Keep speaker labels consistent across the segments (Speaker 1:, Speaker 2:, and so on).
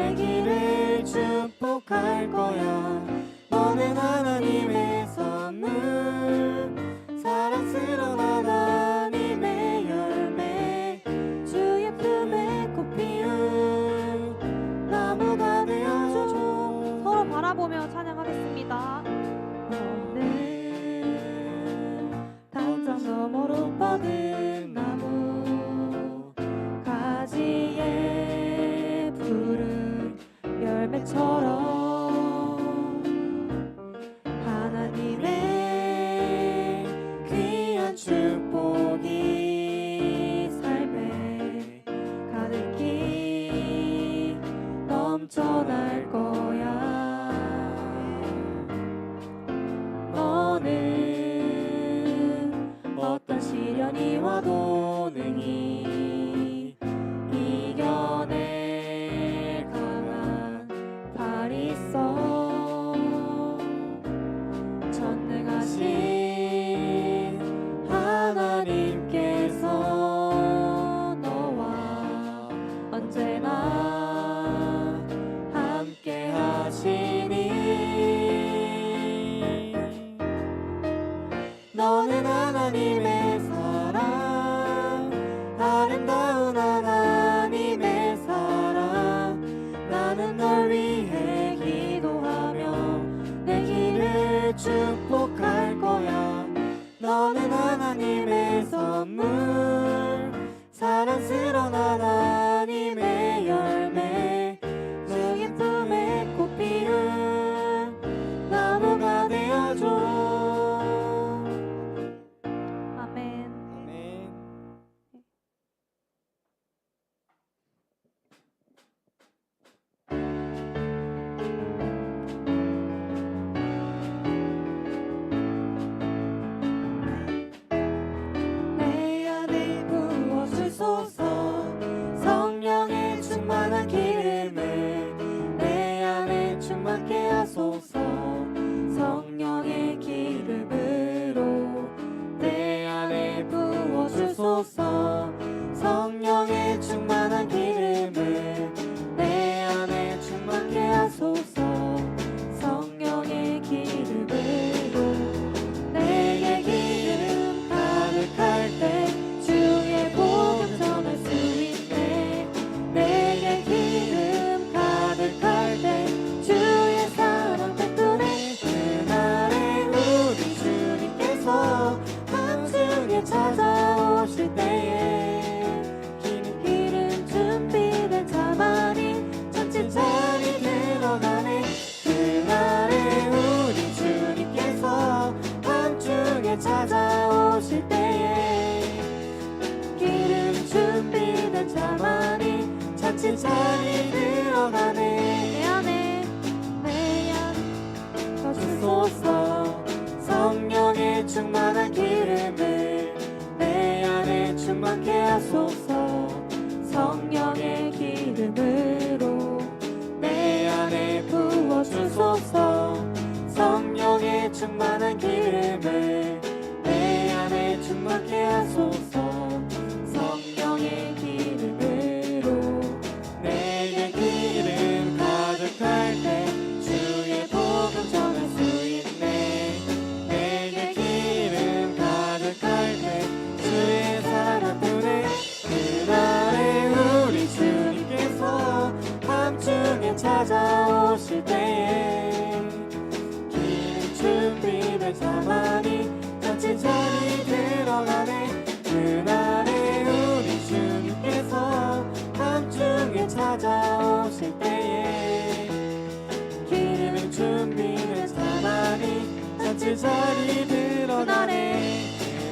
Speaker 1: 내 길을 축복할 거야. 너는 하나님의 선물, 사랑스러운 하나님의 열매, 주의 품에 꽃 피운 나무가 되어줘.
Speaker 2: 서로 바라보며 찬양하겠습니다.
Speaker 1: 너는 당장 너머로 뻗은 나무, 가지에 푸른 열매처럼 하나님의 귀한 축복이 삶에 가득히 넘쳐날 거야. 너는 어떤 시련이 와도 능히 이겨낼 강한 발이 있어. 전능하신 하나님께서 너와 언제나 함께 하시니. 너는 하나님의 사랑, 아름다운 하나님의 사랑. 나는 널 위해 기도하며 내 길을 축복할 거야. 너는 하나님의 선물, 사랑스러운 하나님의 열매, 주의 품에 꽃 피운 나무가 되어줘.
Speaker 2: 아멘.
Speaker 1: 아멘. 내 안에 부어주소서 성령의 충만한 기름을. 내 안에 충만케 하소서 성령의 기름으로. 내 안에 부어주소서 성령의 충만한 기름을. 내 안에 충만케 하소서 성령의 기름으로. 내게 기름 가득할 때 주의 복음 전할 수 있네. 내게 기름 가득할 때 주의 사랑 베푸네. 그날에 우리 주님께서 밤중에 찾아오실 때에 기름 준비된 자만이 잔치자리 들어가네. 그날에 우리 주님께서 밤중에 찾아오실 때에 기름 준비된 자만이 잔치자리 들어가네. 내 안에 주소서 성령의 충만한 기름을. 내 안에 충만케 하소서 성령의 기름으로. 내 안에 부어주소서 성령의 충만한 기름을. 내 안에 충만케 하소서 성령의 기름으로. 내게 기름 가득할 때 주의 복음 전할 수 있네. 내게 기름 가득할 때 주의 사랑 베푸네. 그날에 우리 주님께서 밤중에 찾아오실 때에 기름 준비된 자만이 잔치자리 들어가네. 그날에 우리 주님께서 밤중에 찾아오실 때에 기름 준비된 자만이 잔치자리 들어가네.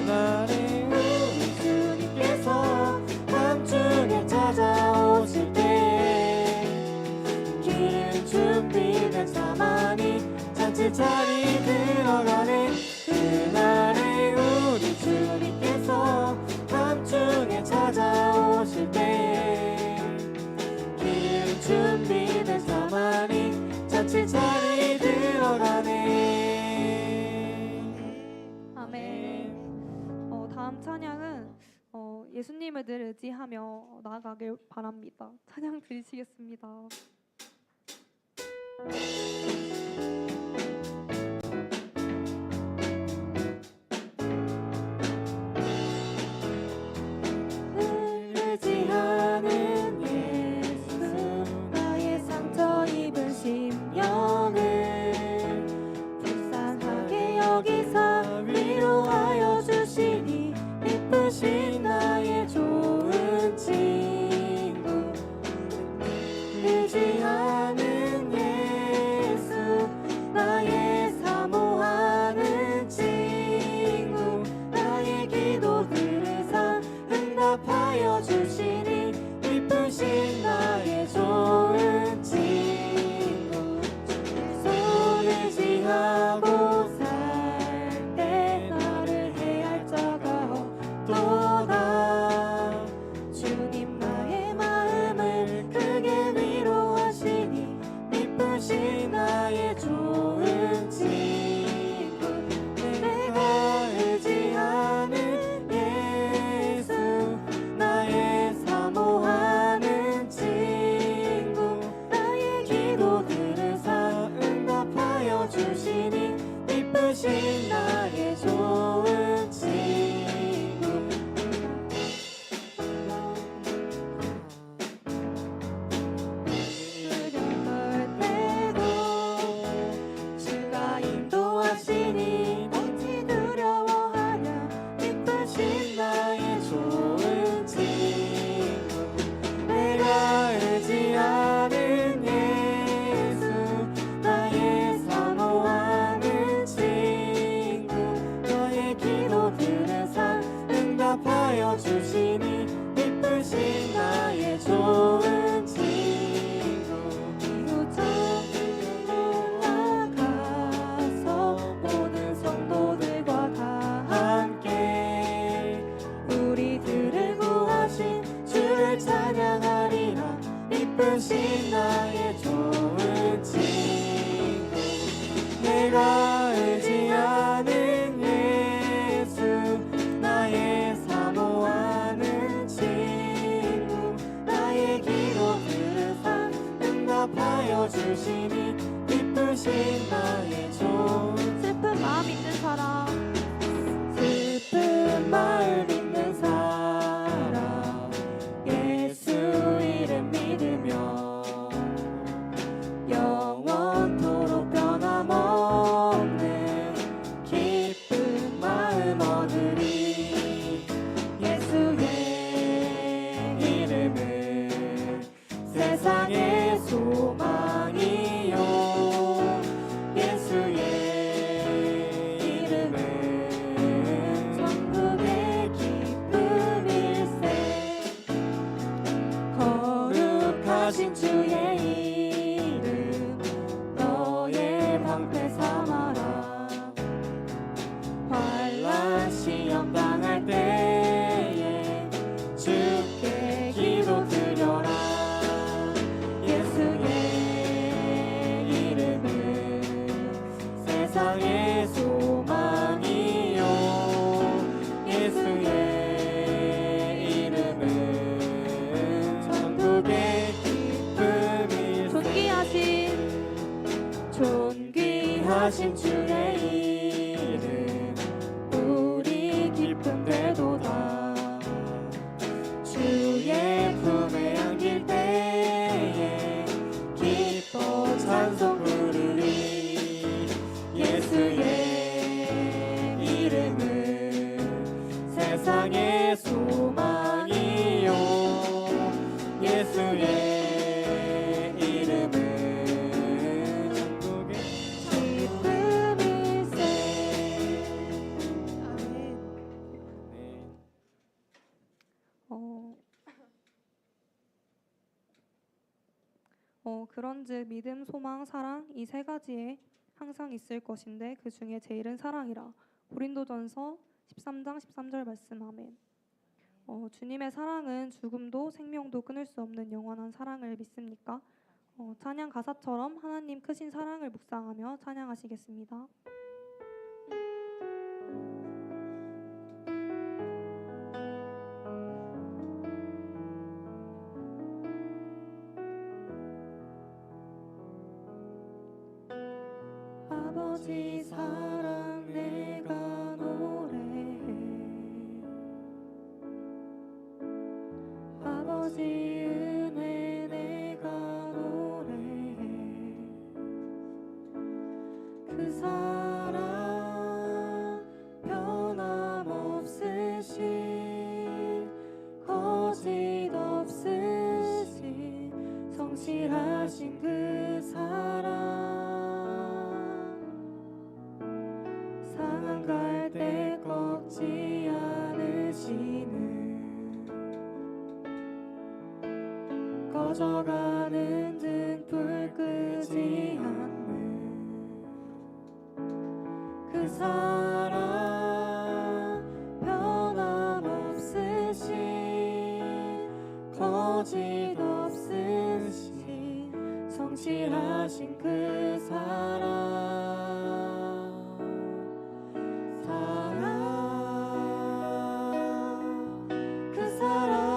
Speaker 1: 그날에 우리 주님께서 밤중에 찾아오실 때에 기름 준비된 자만이 잔치자리 들어가네. 그날에 우리 주님께서 밤중에 찾아오실 때에 기름 준비된 자만이 잔치자리 들어가네.
Speaker 2: 아멘. 다음 찬양은 예수님을 늘 의지하며 나아가길 바랍니다. 찬양 드리시겠습니다.
Speaker 1: 의지하는 예수 나의 상처 입은 심령을 불쌍하게 여기사 위로하여 주시니 이쁘신 나의 좋은 친구 의지하는 예수 나의 사모하는 친구 나의 기도 들으사 응답하여 주시니 이쁘신 나의 좋은 친구 손 의지하고 살 때 나를 해할 자가 없도다 주님 나의 마음을 크게 위로하시니 이쁘신 나의 좋은 친구 내가 의지하는 예수 나의 사모하는 친구 나의 기도 들으사 응답하여 주시니 이쁘신 나의 좋은 친구 두려울 때도 주가 인도하시니 어찌 두려워하냐 이쁘신 나의 좋은 친구 내가 의지하는 예수 나의 사모하는 친구 너의 기도 들으사 응답하여 주시니 이쁘신 나의 좋은 친구 이웃 올라가서 모든 성도들과 다 함께 우리들을 구하신 주를 찬양하리라 이쁘신 나의 좋은 친구 내가 의지하는 예수 나의 사모하는 친구 나의 기도 들으사 응답하여 주시니 이쁘신 나의 좋은
Speaker 2: 슬픈 마음 있는 사람
Speaker 1: 슬픈 마음 있는 사람 예수 이름 믿으며 영원토록 변함없는 기쁜 마음 얻으리 예수의 이름은 세상의 소망이요 예수의 이름은 천국의 기쁨일세 거룩하신 주의 이름 너의 방패 삼아라 환난 시험 당할 때에 주께 기도 드려라 예수의 이름은 세상의 소망이요 예수의 이름은 천국의 기쁨일세 존귀하신 주의 이름 우리 기쁨 되도다 주의 품에 안길 때에 기뻐 찬송 부르리 예수의 이름은 세상의 소망이요 예수의 이름은 천국의 기쁨일세 아멘.
Speaker 2: 그런즉 믿음, 소망, 사랑 이 세 가지에 항상 있을 것인데 그 중에 제일은 사랑이라. 고린도전서 13장 13절 말씀. 아멘. 주님의 사랑은 죽음도 생명도 끊을 수 없는 영원한 사랑을 믿습니까? 찬양 가사처럼 하나님 크신 사랑을 묵상하며 찬양하시겠습니다. 아버지 사랑 내가 노래해 아버지 은혜 내가 노래해 그 사랑 변함없으신 거짓 없으신 성실하신 그 사랑 상한 갈대 꺾지 않으시는 꺼져가는 등불 끄지 않는 그 사랑 변함없으신 거짓 없으신 성실하신 그 사랑 그 사랑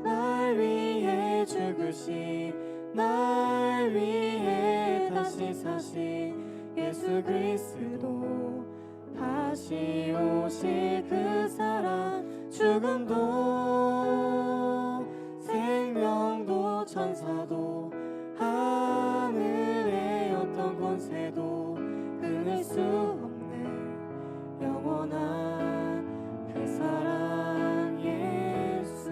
Speaker 2: 날 위해 죽으신 날 위해 다시 사신 예수 그리스도 다시 오실 그 사랑 죽음도 생명도 천사도 하늘의 어떤 권세도 끊을 수 없는 영원한 그 사랑 예수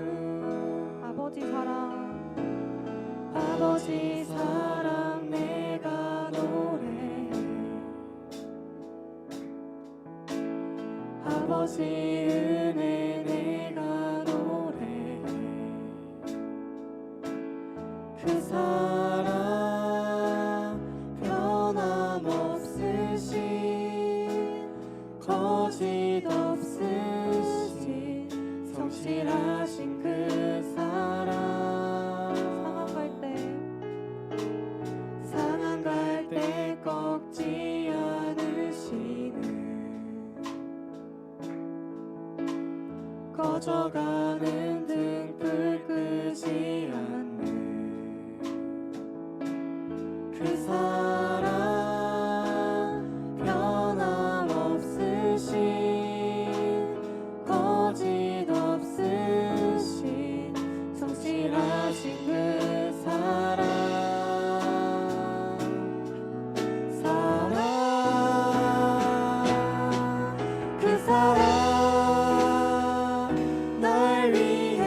Speaker 2: 아버지 사랑 내가 노래해 아버지 은혜 내가 노래해 그 사랑 변함없으신 거짓 없으신 성실하신 그 사랑 상한 갈대 꺾지 않으시는 꺼져가는 등불 끄지 않는 그 사랑 변함없으신 거짓 없으신 성실하신 그 사랑 그 사랑 날 위해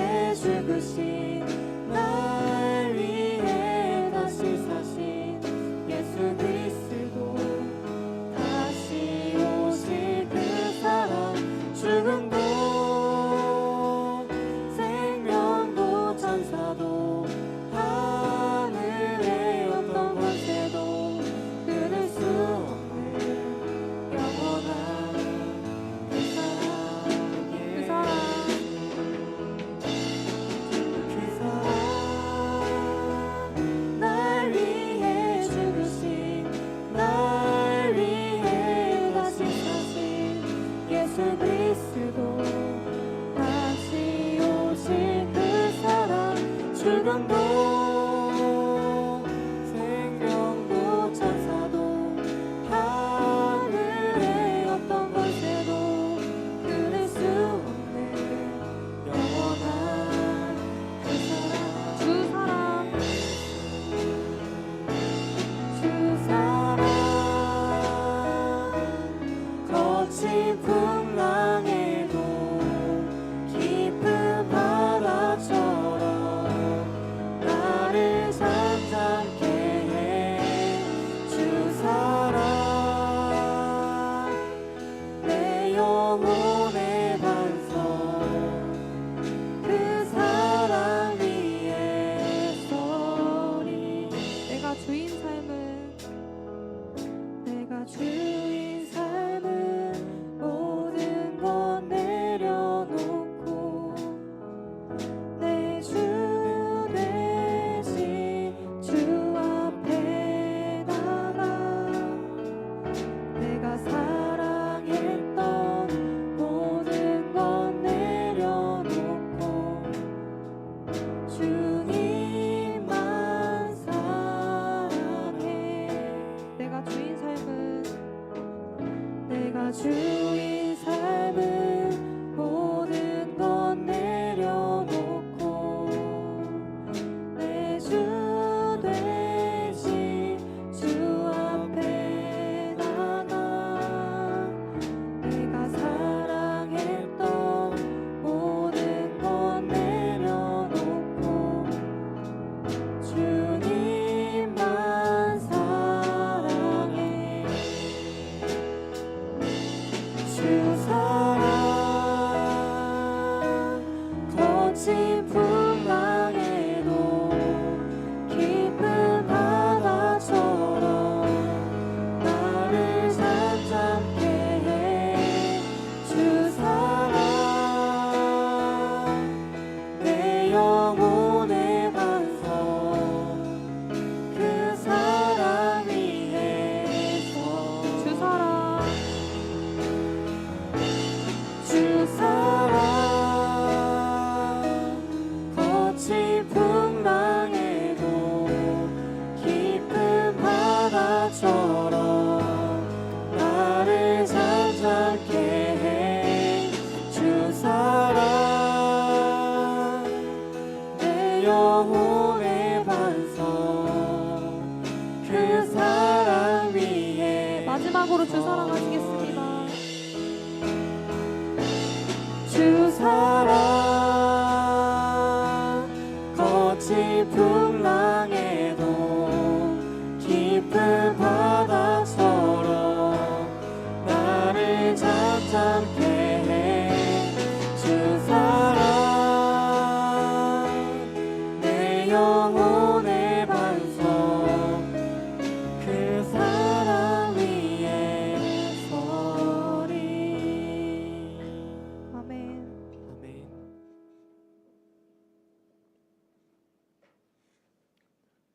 Speaker 2: 주인 삶은 모든 것 내려놓고 내 주 되신 주 앞에 나가 내가 사랑했던 모든 것 내려놓고 주님만 사랑해. 주 사랑 거친 풍랑에도 깊은 바다처럼 나를 잠잠케 해. 주 사랑 내 영혼의 반석 그 사랑 위에서 주 사랑 거친 풍랑에도 깊은 바다처럼 나를 잠잠케 해. 주 사랑 내 영혼의 반석 그 사랑 위에. 마지막으로 주 사랑 하시겠습니다. 주 사랑 거친 풍랑에도 깊은 바다처럼 나를 잠잠케 해. 주 사랑 내 영혼의 반석 그 사랑 위에 서리. 아멘.
Speaker 1: 아멘.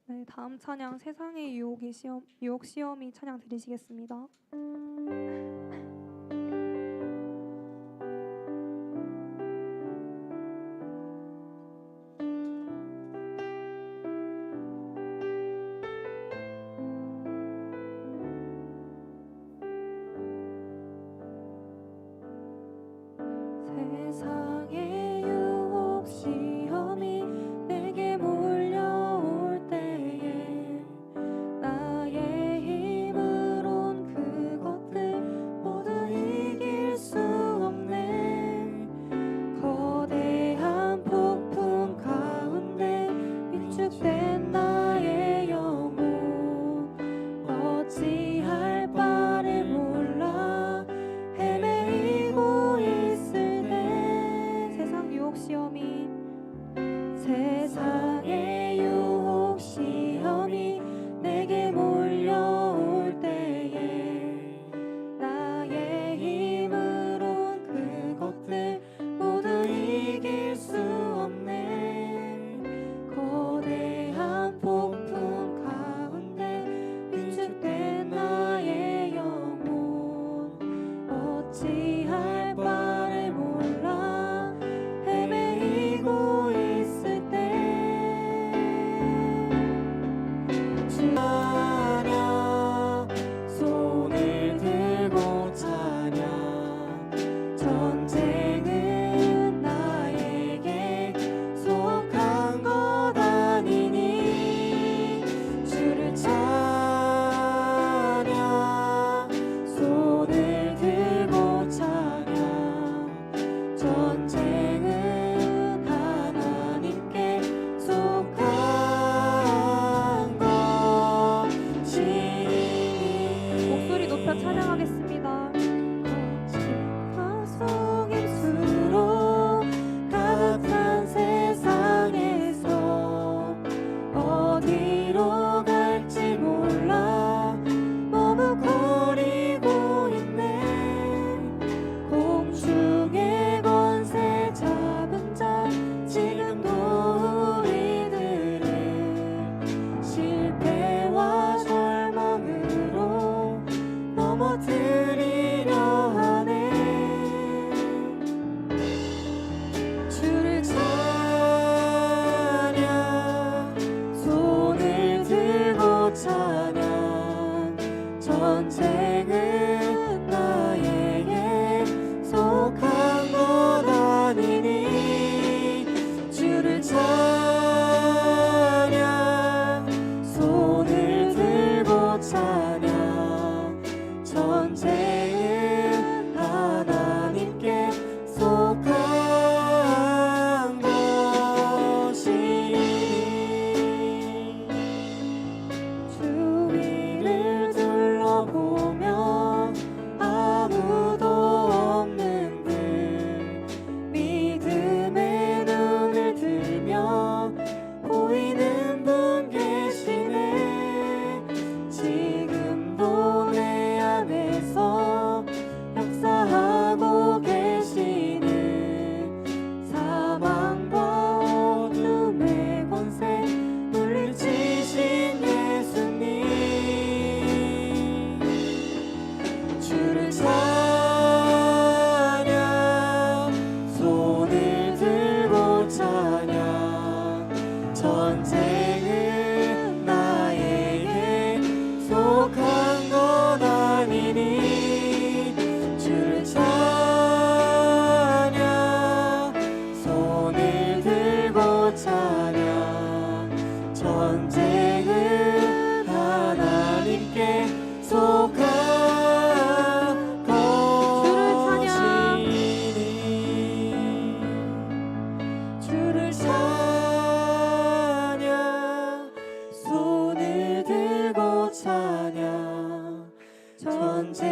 Speaker 2: 네, 다음 찬양 세상의 유혹 시험이 찬양 드리시겠습니다. 세상의 유혹 시험이 내게 몰려올 때에 나의 힘으론 그것들 모두 이길 수 없네. 거대한 폭풍 가운데 위축된 나의 영혼 어찌할 바를 몰라 헤매이고 있을 때 세상의 유혹 시험이 내게 몰려올 때에 나의 힘으론 그것들 모두 이길 수 없네. 거대한 폭풍
Speaker 1: 전쟁은 하나님께 속한 것이니 주를 찬양 손을 들고 찬양 전쟁은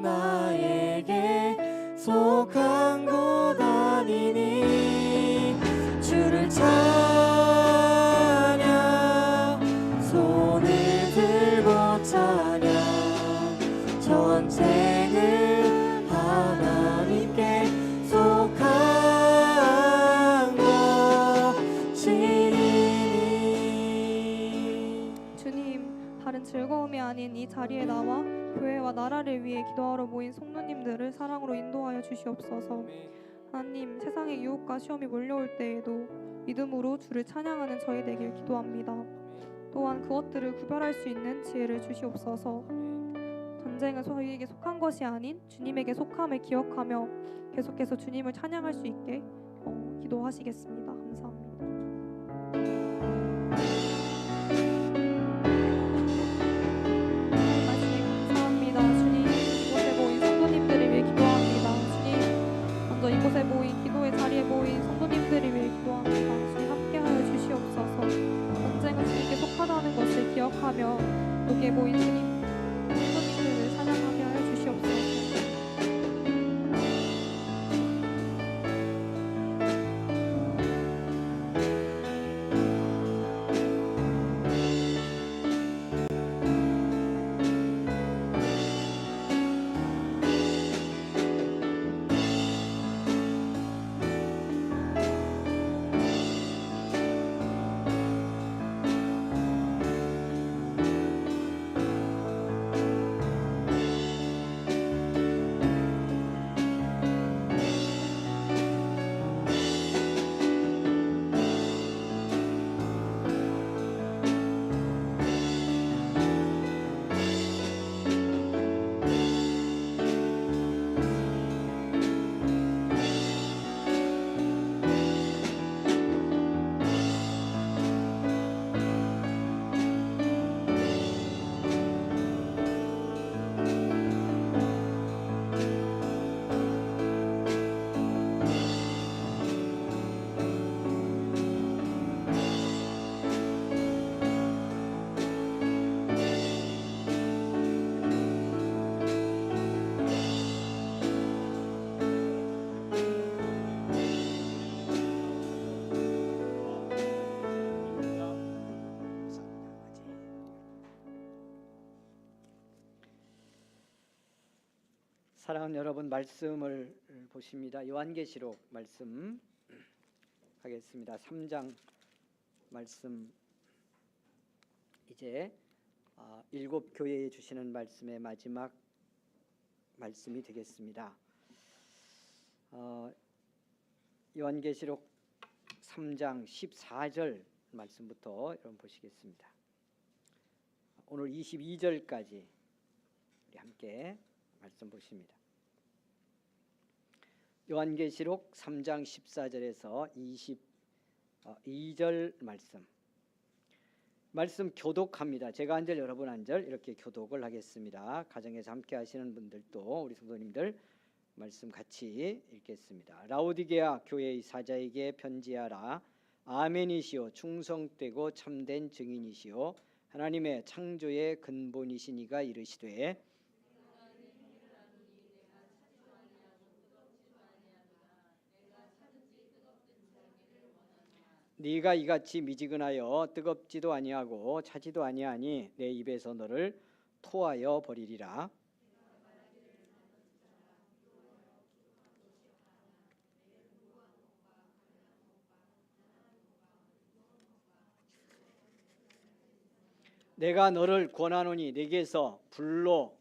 Speaker 1: 나에게 속한 것 아니니 주를 찬양 손을 들고 찬양 전쟁은 하나님께 속한 것이니.
Speaker 2: 주님, 다른 즐거움이 아닌 이 자리에 나와 교회와 나라를 위해 기도하러 모인 성도님들을 사랑으로 인도하여 주시옵소서. 하나님, 세상의 유혹과 시험이 몰려올 때에도 믿음으로 주를 찬양하는 저희 되길 기도합니다. 또한 그것들을 구별할 수 있는 지혜를 주시옵소서. 전쟁은 저희에게 속한 것이 아닌 주님에게 속함을 기억하며 계속해서 주님을 찬양할 수 있게 기도하시겠습니다. 감사합니다. 이곳에 모인 기도의 자리에 모인 성도님들을 위해 기도합니다. 주님 함께하여 주시옵소서. 전쟁은 주님께 속하다는 것을 기억하며 여기에 모인 주님 성도님들을 찬양하게 하여 주시옵소서.
Speaker 3: 사랑하는 여러분, 말씀을 보십니다. 요한계시록 말씀 하겠습니다. 3장 말씀, 이제 7 교회에 주시는 말씀의 마지막 말씀이 되겠습니다. 요한계시록 3장 14절 말씀부터 여러분 보시겠습니다. 오늘 22절까지 우리 함께 말씀 보십니다. 요한계시록 3장 14절에서 22절 말씀 교독합니다. 제가 한 절, 여러분 한 절 이렇게 교독을 하겠습니다. 가정에서 함께 하시는 분들도 우리 성도님들 말씀 같이 읽겠습니다. 라오디게아 교회의 사자에게 편지하라. 아멘이시오, 충성되고 참된 증인이시오, 하나님의 창조의 근본이신 이가 이르시되 네가 이같이 미지근하여 뜨겁지도 아니하고 차지도 아니하니 내 입에서 너를 토하여 버리리라. 내가 너를 권하노니 내게서 불로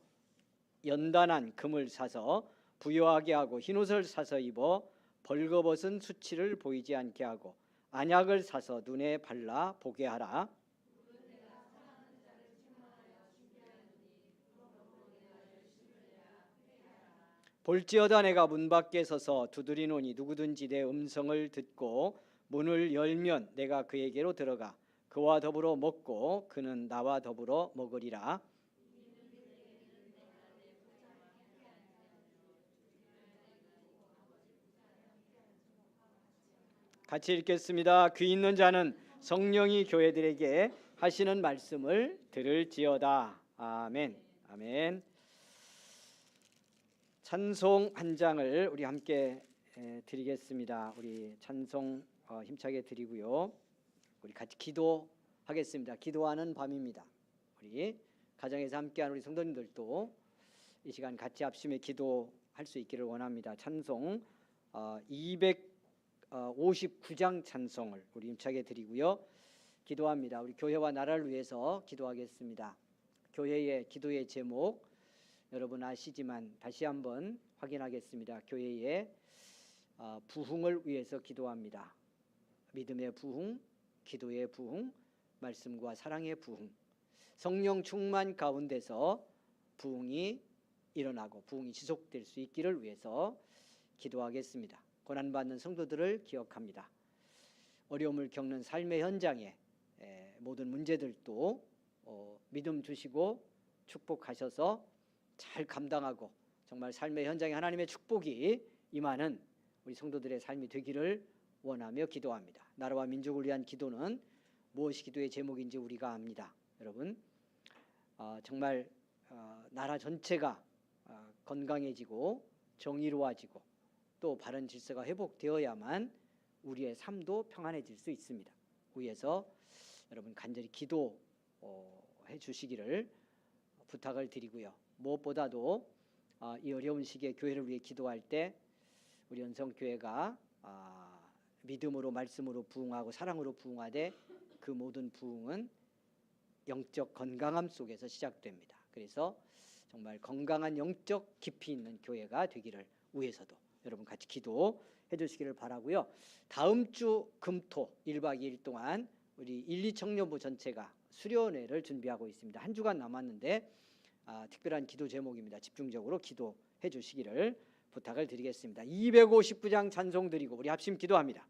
Speaker 3: 연단한 금을 사서 부요하게 하고 흰옷을 사서 입어 벌거벗은 수치를 보이지 않게 하고 안약을 사서 눈에 발라 보게 하라. 볼지어다 내가 문 밖에 서서 두드리노니 누구든지 내 음성을 듣고 문을 열면 내가 그에게로 들어가 그와 더불어 먹고 그는 나와 더불어 먹으리라. 같이 읽겠습니다. 귀 있는 자는 성령이 교회들에게 하시는 말씀을 들을지어다. 아멘. 아멘. 찬송 한 장을 우리 함께 드리겠습니다. 우리 찬송 힘차게 드리고요. 우리 같이 기도하겠습니다. 기도하는 밤입니다. 우리 가정에서 함께하는 우리 성도님들도 이 시간 같이 합심해 기도할 수 있기를 원합니다. 찬송 259장 찬송을 우리 힘차게 드리고요. 기도합니다. 우리 교회와 나라를 위해서 기도하겠습니다. 교회의 기도의 제목 여러분 아시지만 다시 한번 확인하겠습니다. 교회의 부흥을 위해서 기도합니다. 믿음의 부흥, 기도의 부흥, 말씀과 사랑의 부흥, 성령 충만 가운데서 부흥이 일어나고 부흥이 지속될 수 있기를 위해서 기도하겠습니다. 고난받는 성도들을 기억합니다. 어려움을 겪는 삶의 현장에 모든 문제들도 믿음 주시고 축복하셔서 잘 감당하고 정말 삶의 현장에 하나님의 축복이 임하는 우리 성도들의 삶이 되기를 원하며 기도합니다. 나라와 민족을 위한 기도는 무엇이 기도의 제목인지 우리가 압니다. 여러분 정말 나라 전체가 건강해지고 정의로워지고 또 바른 질서가 회복되어야만 우리의 삶도 평안해질 수 있습니다. 위에서 여러분 간절히 기도해 주시기를 부탁을 드리고요. 무엇보다도 이 어려운 시기에 교회를 위해 기도할 때 우리 연성교회가 믿음으로 말씀으로 부흥하고 사랑으로 부흥하되 그 모든 부흥은 영적 건강함 속에서 시작됩니다. 그래서 정말 건강한 영적 깊이 있는 교회가 되기를 위해서도 여러분 같이 기도해 주시기를 바라고요. 다음 주 금토 1박 2일 동안 우리 1, 2 청년부 전체가 수련회를 준비하고 있습니다. 한 주간 남았는데 특별한 기도 제목입니다. 집중적으로 기도해 주시기를 부탁을 드리겠습니다. 259장 찬송 드리고 우리 합심 기도합니다.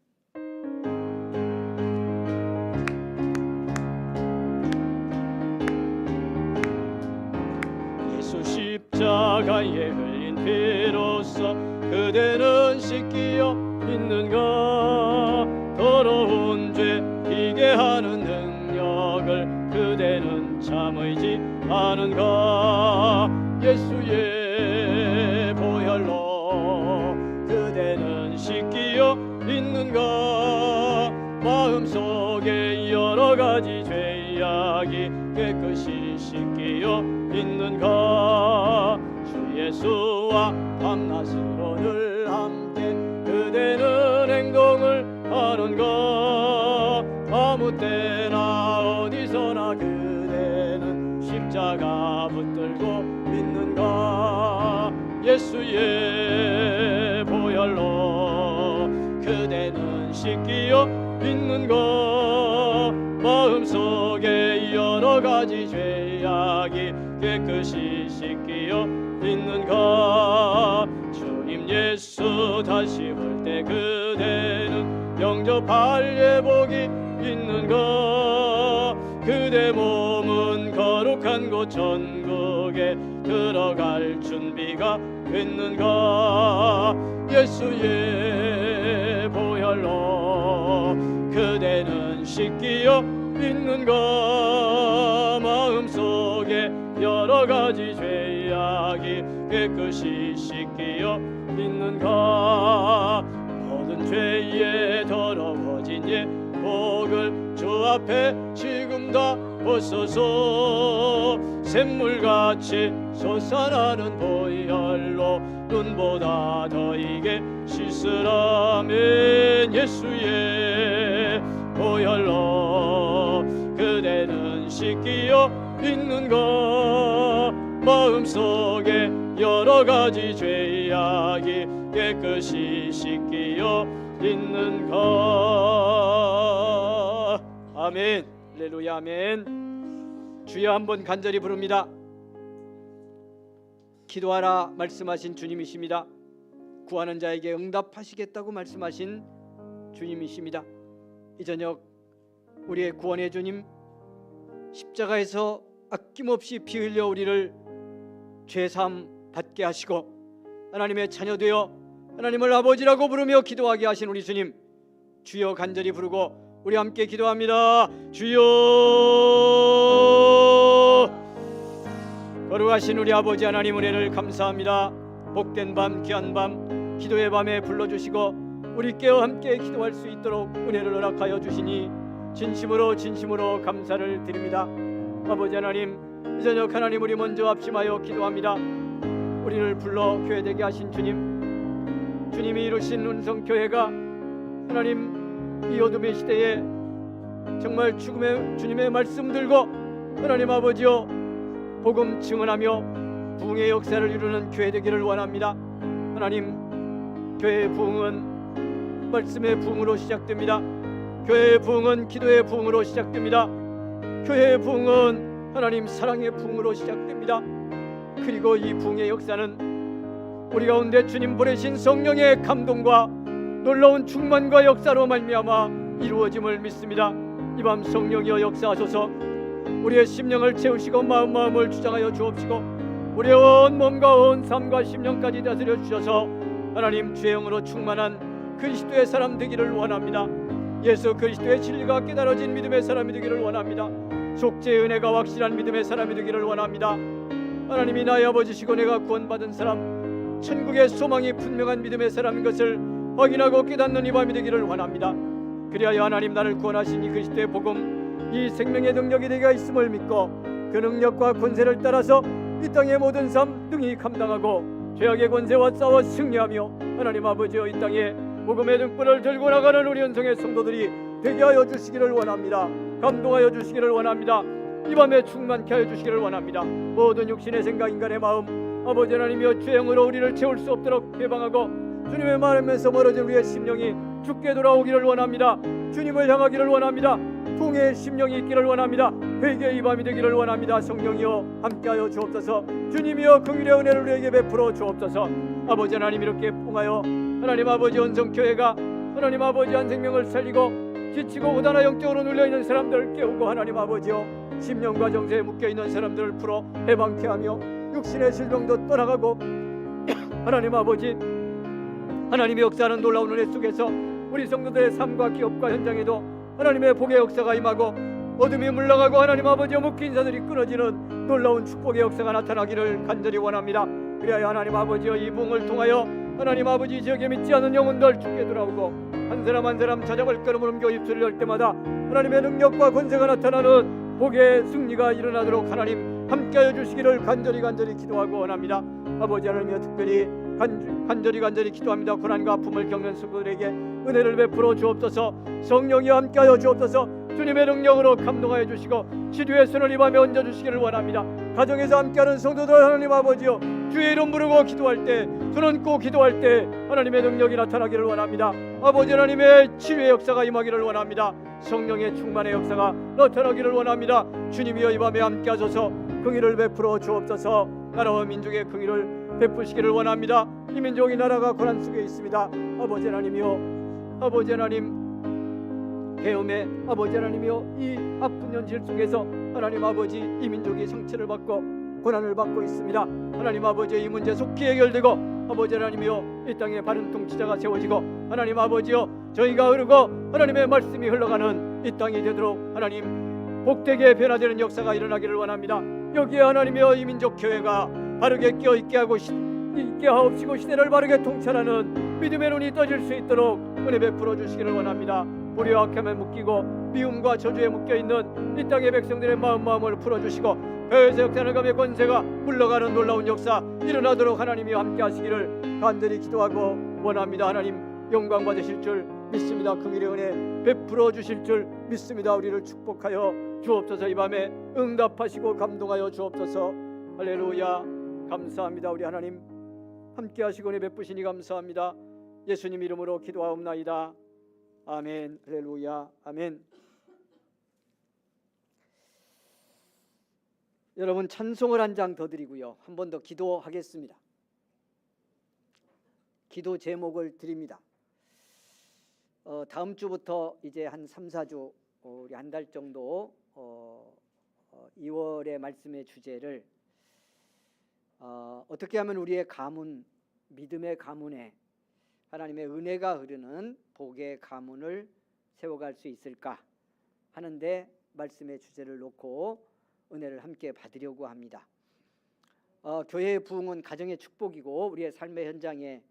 Speaker 3: 예수 십자가에 흘린 피로써 그대는 씻기어 있는가? 더러운 죄 이게 하는 능력을 그대는 참으지 않은가? 예수의 보혈로 그대는 씻기어 있는가? 마음속에 여러 가지 죄악이 깨끗이 씻기어 있는가? 주 예수와 밤낮으로 늘 함께 그대는 행동을 하는가? 아무 때나 어디서나 그대는 십자가 붙들고 있는가? 예수의 보혈로 그대는 씻기어 있는가? 마음속에 여러 가지 죄악이 깨끗이 씻기어 있는가? 주님 예수 다시 볼 때 그대는 영접할 예복이 있는가? 그대 몸은 거룩한 곳 천국에 들어갈 준비가 됐는가? 예수의 보혈로 그대는 씻기어 있는가? 마음속에 여러 가지 죄악이 깨끗이 씻기어 있는가? 모든 죄에 더러워진 예복을 주 앞에 지금 다 벗어서 샘물같이 솟아나는 보혈로 눈보다 더 이게 씻으라면 예수의 보혈로 그대는 씻기어 있는가? 마음속에 여러 가지 죄악이 깨끗이 씻기어 있는가? 아멘. 할렐루야. 아멘. 주여 한번 간절히 부릅니다. 기도하라 말씀하신 주님이십니다. 구하는 자에게 응답하시겠다고 말씀하신 주님이십니다. 이 저녁 우리의 구원의 주님, 십자가에서 아낌없이 피 흘려 우리를 죄사함 받게 하시고 하나님의 자녀 되어 하나님을 아버지라고 부르며 기도하게 하신 우리 주님, 주여 간절히 부르고 우리 함께 기도합니다. 주여. 거룩하신 우리 아버지 하나님, 은혜를 감사합니다. 복된 밤, 귀한 밤, 기도의 밤에 불러주시고 우리 깨어 함께 기도할 수 있도록 은혜를 허락하여 주시니 진심으로 감사를 드립니다. 아버지 하나님, 이 저녁 하나님, 우리 먼저 합심하여 기도합니다. 우리를 불러 교회되게 하신 주님, 주님이 이루신 운성교회가 하나님 이 어둠의 시대에 정말 죽음의 주님의 말씀 들고 하나님 아버지여 복음 증언하며 부흥의 역사를 이루는 교회 되기를 원합니다. 하나님, 교회의 부흥은 말씀의 부흥으로 시작됩니다. 교회의 부흥은 기도의 부흥으로 시작됩니다. 교회의 부흥은 하나님 사랑의 부흥으로 시작됩니다. 그리고 이 부흥의 역사는 우리 가운데 주님 보내신 성령의 감동과 놀라운 충만과 역사로 말미암아 이루어짐을 믿습니다. 이 밤 성령이여 역사하소서. 우리의 심령을 채우시고 마음을 주장하여 주옵시고 우리의 온 몸과 온 삶과 심령까지 다스려 주셔서 하나님 주의 영으로 충만한 그리스도의 사람 되기를 원합니다. 예수 그리스도의 진리가 깨달아진 믿음의 사람이 되기를 원합니다. 속죄의 은혜가 확실한 믿음의 사람이 되기를 원합니다. 하나님이 나의 아버지시고 내가 구원받은 사람, 천국의 소망이 분명한 믿음의 사람인 것을 확인하고 깨닫는 이 밤이 되기를 원합니다. 그리하여 하나님 나를 구원하신 이 그리스도의 복음, 이 생명의 능력이 내가 있음을 믿고 그 능력과 권세를 따라서 이 땅의 모든 삶 능히 감당하고 죄악의 권세와 싸워 승리하며 하나님 아버지여 이 땅에 복음의 등불을 들고 나가는 우리 은성의 성도들이 되게 하여 주시기를 원합니다. 감동하여 주시기를 원합니다. 이 밤에 충만케 하여 주시기를 원합니다. 모든 육신의 생각, 인간의 마음, 아버지 하나님이여 주의 영으로 우리를 채울 수 없도록 해방하고 주님의 말하면서 멀어진 우리의 심령이 주께 돌아오기를 원합니다. 주님을 향하기를 원합니다. 통의 심령이 있기를 원합니다. 회개의 이 밤이 되기를 원합니다. 성령이여 함께하여 주옵소서. 주님이여 긍휼의 은혜를 우리에게 베풀어 주옵소서. 아버지 하나님, 이렇게 통하여 하나님 아버지 언성교회가 하나님 아버지 한 생명을 살리고 지치고 고단하 영적으로 눌려있는 사람들을 깨우고 하나님 아버지여 심령과 정세에 묶여있는 사람들을 풀어 해방케 하며 육신의 질병도 떠나가고 하나님 아버지 하나님의 역사하는 놀라운 은혜 속에서 우리 성도들의 삶과 기업과 현장에도 하나님의 복의 역사가 임하고 어둠이 물러가고 하나님 아버지여 묶인 자들이 끊어지는 놀라운 축복의 역사가 나타나기를 간절히 원합니다. 그리하여 하나님 아버지여 이 부흥을 통하여 하나님 아버지 지역에 믿지 않는 영혼들 주께 돌아오고 한 사람 한 사람 찾아갈 걸음을 옮겨 입술을 열 때마다 하나님의 능력과 권세가 나타나는 복의 승리가 일어나도록 하나님 함께하여 주시기를 간절히 기도하고 원합니다. 아버지 하나님이여 특별히 간절히 기도합니다. 고난과 아픔을 겪는 성도들에게 은혜를 베풀어 주옵소서. 성령이여 함께하여 주옵소서. 주님의 능력으로 감동하여 주시고 치료의 손을 입하며 얹어 주시기를 원합니다. 가정에서 함께하는 성도들 하나님 아버지여 주의 이름 부르고 기도할 때, 손 얹고 기도할 때 하나님의 능력이 나타나기를 원합니다. 아버지 하나님의 치료의 역사가 임하기를 원합니다. 성령의 충만의 역사가 나타나기를 원합니다. 주님이여 이 밤에 함께하소서. 긍휼을 베풀어 주옵소서. 나라와 민족의 긍휼을 베푸시기를 원합니다. 이 민족이 나라가 고난 속에 있습니다. 아버지 하나님이여, 아버지 하나님 계엄의 아버지 하나님이여 이 아픈 현실 속에서 하나님 아버지 이 민족이 상처를 받고 고난을 받고 있습니다. 하나님 아버지 이 문제 속히 해결되고 아버지 하나님이여 이 땅에 바른 통치자가 세워지고 하나님 아버지여 저희가 흐르고 하나님의 말씀이 흘러가는 이 땅이 되도록 하나님 복되게 변화되는 역사가 일어나기를 원합니다. 여기에 하나님이여 이 민족 교회가 바르게 끼어있게 하고 있게 하옵시고 시대를 바르게 통찰하는 믿음의 눈이 떠질 수 있도록 은혜 베풀어 주시기를 원합니다. 불의와 악함에 묶이고 미움과 저주에 묶여있는 이 땅의 백성들의 마음을 풀어주시고 교회에서 역사를 감의 권세가 물러가는 놀라운 역사 일어나도록 하나님이 함께 하시기를 간절히 기도하고 원합니다. 하나님 영광 받으실 줄 믿습니다. 긍휼의 은혜 베풀어 주실 줄 믿습니다. 우리를 축복하여 주옵소서. 이 밤에 응답하시고 감동하여 주옵소서. 할렐루야. 감사합니다. 우리 하나님 함께 하시고 은혜 베푸시니 감사합니다. 예수님 이름으로 기도하옵나이다. 아멘. 할렐루야. 아멘. 여러분 찬송을 한 장 더 드리고요. 한 번 더 기도하겠습니다. 기도 제목을 드립니다. 다음 주부터 이제 한 3, 4주 우리 한 달 정도 2월의 말씀의 주제를 어떻게 하면 우리의 가문, 믿음의 가문에 하나님의 은혜가 흐르는 복의 가문을 세워갈 수 있을까 하는데 말씀의 주제를 놓고 은혜를 함께 받으려고 합니다. 교회의 부흥은 가정의 축복이고 우리의 삶의 현장에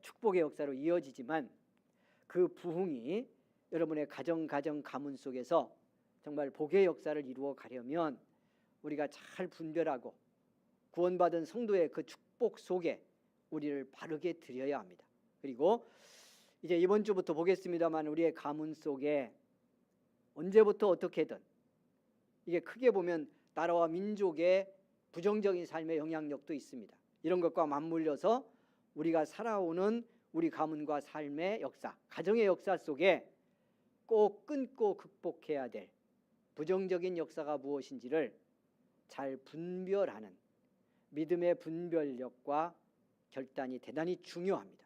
Speaker 3: 축복의 역사로 이어지지만 그 부흥이 여러분의 가정 가문 속에서 정말 복의 역사를 이루어 가려면 우리가 잘 분별하고 구원받은 성도의 그 축복 속에 우리를 바르게 들여야 합니다. 그리고 이제 이번 주부터 보겠습니다만 우리의 가문 속에 언제부터 어떻게든 이게 크게 보면 나라와 민족의 부정적인 삶의 영향력도 있습니다. 이런 것과 맞물려서 우리가 살아오는 우리 가문과 삶의 역사, 가정의 역사 속에 꼭 끊고 극복해야 될 부정적인 역사가 무엇인지를 잘 분별하는 믿음의 분별력과 결단이 대단히 중요합니다.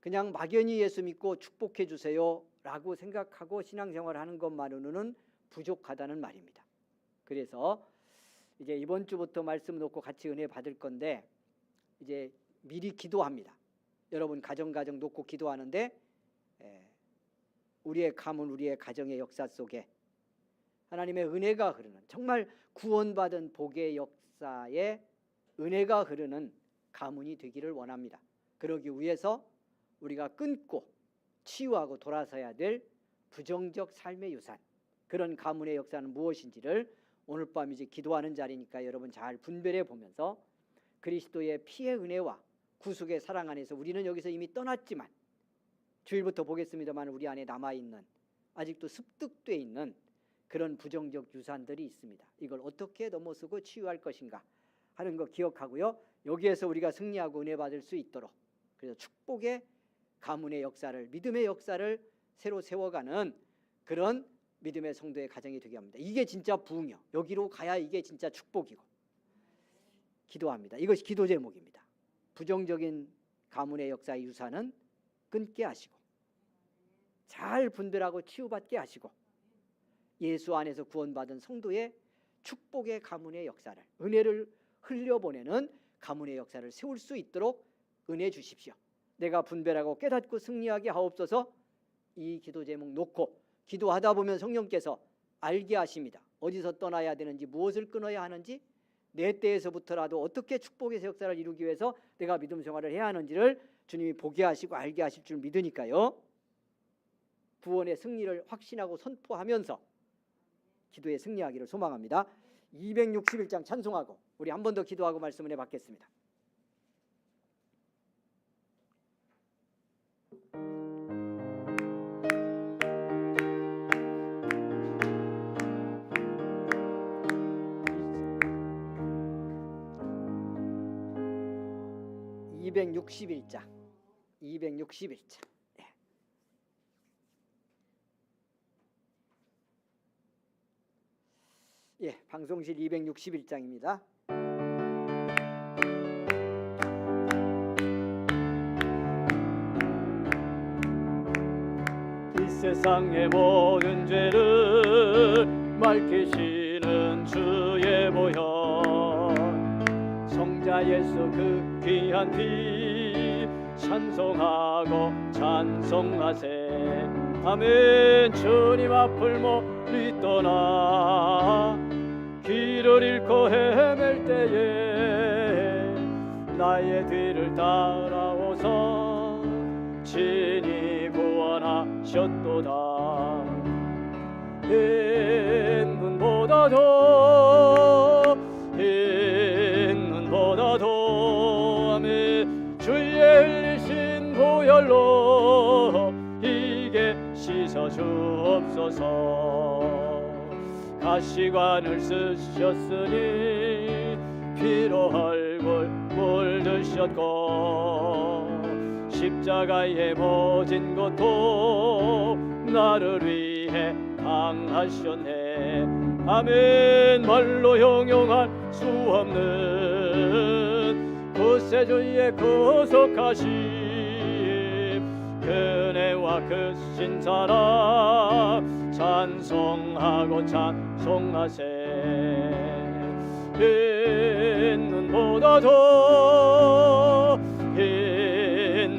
Speaker 3: 그냥 막연히 예수 믿고 축복해 주세요 라고 생각하고 신앙생활을 하는 것만으로는 부족하다는 말입니다. 그래서 이제 이번 주부터 말씀 놓고 같이 은혜 받을 건데 이제 미리 기도합니다. 여러분 가정 놓고 기도하는데 우리의 가문, 우리의 가정의 역사 속에 하나님의 은혜가 흐르는 정말 구원받은 복의 역사에 은혜가 흐르는 가문이 되기를 원합니다. 그러기 위해서 우리가 끊고 치유하고 돌아서야 될 부정적 삶의 유산, 그런 가문의 역사는 무엇인지를 오늘 밤 이제 기도하는 자리니까 여러분 잘 분별해 보면서 그리스도의 피의 은혜와 구속의 사랑 안에서 우리는 여기서 이미 떠났지만 주일부터 보겠습니다만 우리 안에 남아있는 아직도 습득되어 있는 그런 부정적 유산들이 있습니다. 이걸 어떻게 넘어서고 치유할 것인가 하는 거 기억하고요. 여기에서 우리가 승리하고 은혜 받을 수 있도록 그래서 축복의 가문의 역사를, 믿음의 역사를 새로 세워가는 그런 믿음의 성도의 가정이 되게 합니다. 이게 진짜 부흥이요. 여기로 가야 이게 진짜 축복이고. 기도합니다. 이것이 기도 제목입니다. 부정적인 가문의 역사의 유산은 끊게 하시고 잘 분별하고 치유받게 하시고 예수 안에서 구원받은 성도의 축복의 가문의 역사를, 은혜를 흘려보내는 가문의 역사를 세울 수 있도록 은혜 주십시오. 내가 분별하고 깨닫고 승리하게 하옵소서. 이 기도 제목 놓고 기도하다 보면 성령께서 알게 하십니다. 어디서 떠나야 되는지, 무엇을 끊어야 하는지, 내 때에서부터라도 어떻게 축복의 역사를 이루기 위해서 내가 믿음 생활을 해야 하는지를 주님이 보게 하시고 알게 하실 줄 믿으니까요. 구원의 승리를 확신하고 선포하면서 기도에 승리하기를 소망합니다. 261장 찬송하고 우리 한 번 더 기도하고 말씀을 해받겠습니다. (261장) 예, 방송실 261장입니다. 이 세상의 모든 죄를 맑히시는 주의 보혈, 성자 예수 그 귀한 피 찬송하고 찬송하세. 아멘. 주님 앞을 멀리 떠나 길을 잃고 헤맬 때에 나의 뒤를 따라오서 친히 구원하셨도다. 인문보다도 아멘. 주의 흘리신 보혈로 이게 씻어주옵소서. 가시관을 쓰셨으니 피로 얼굴 물드셨고 십자가의 모진 것도 나를 위해 당하셨네. 아멘. 말로 형용할 수 없는 구세주의 구속하심,
Speaker 4: 그네와 그 신사랑 찬송하고 찬송하세. 흰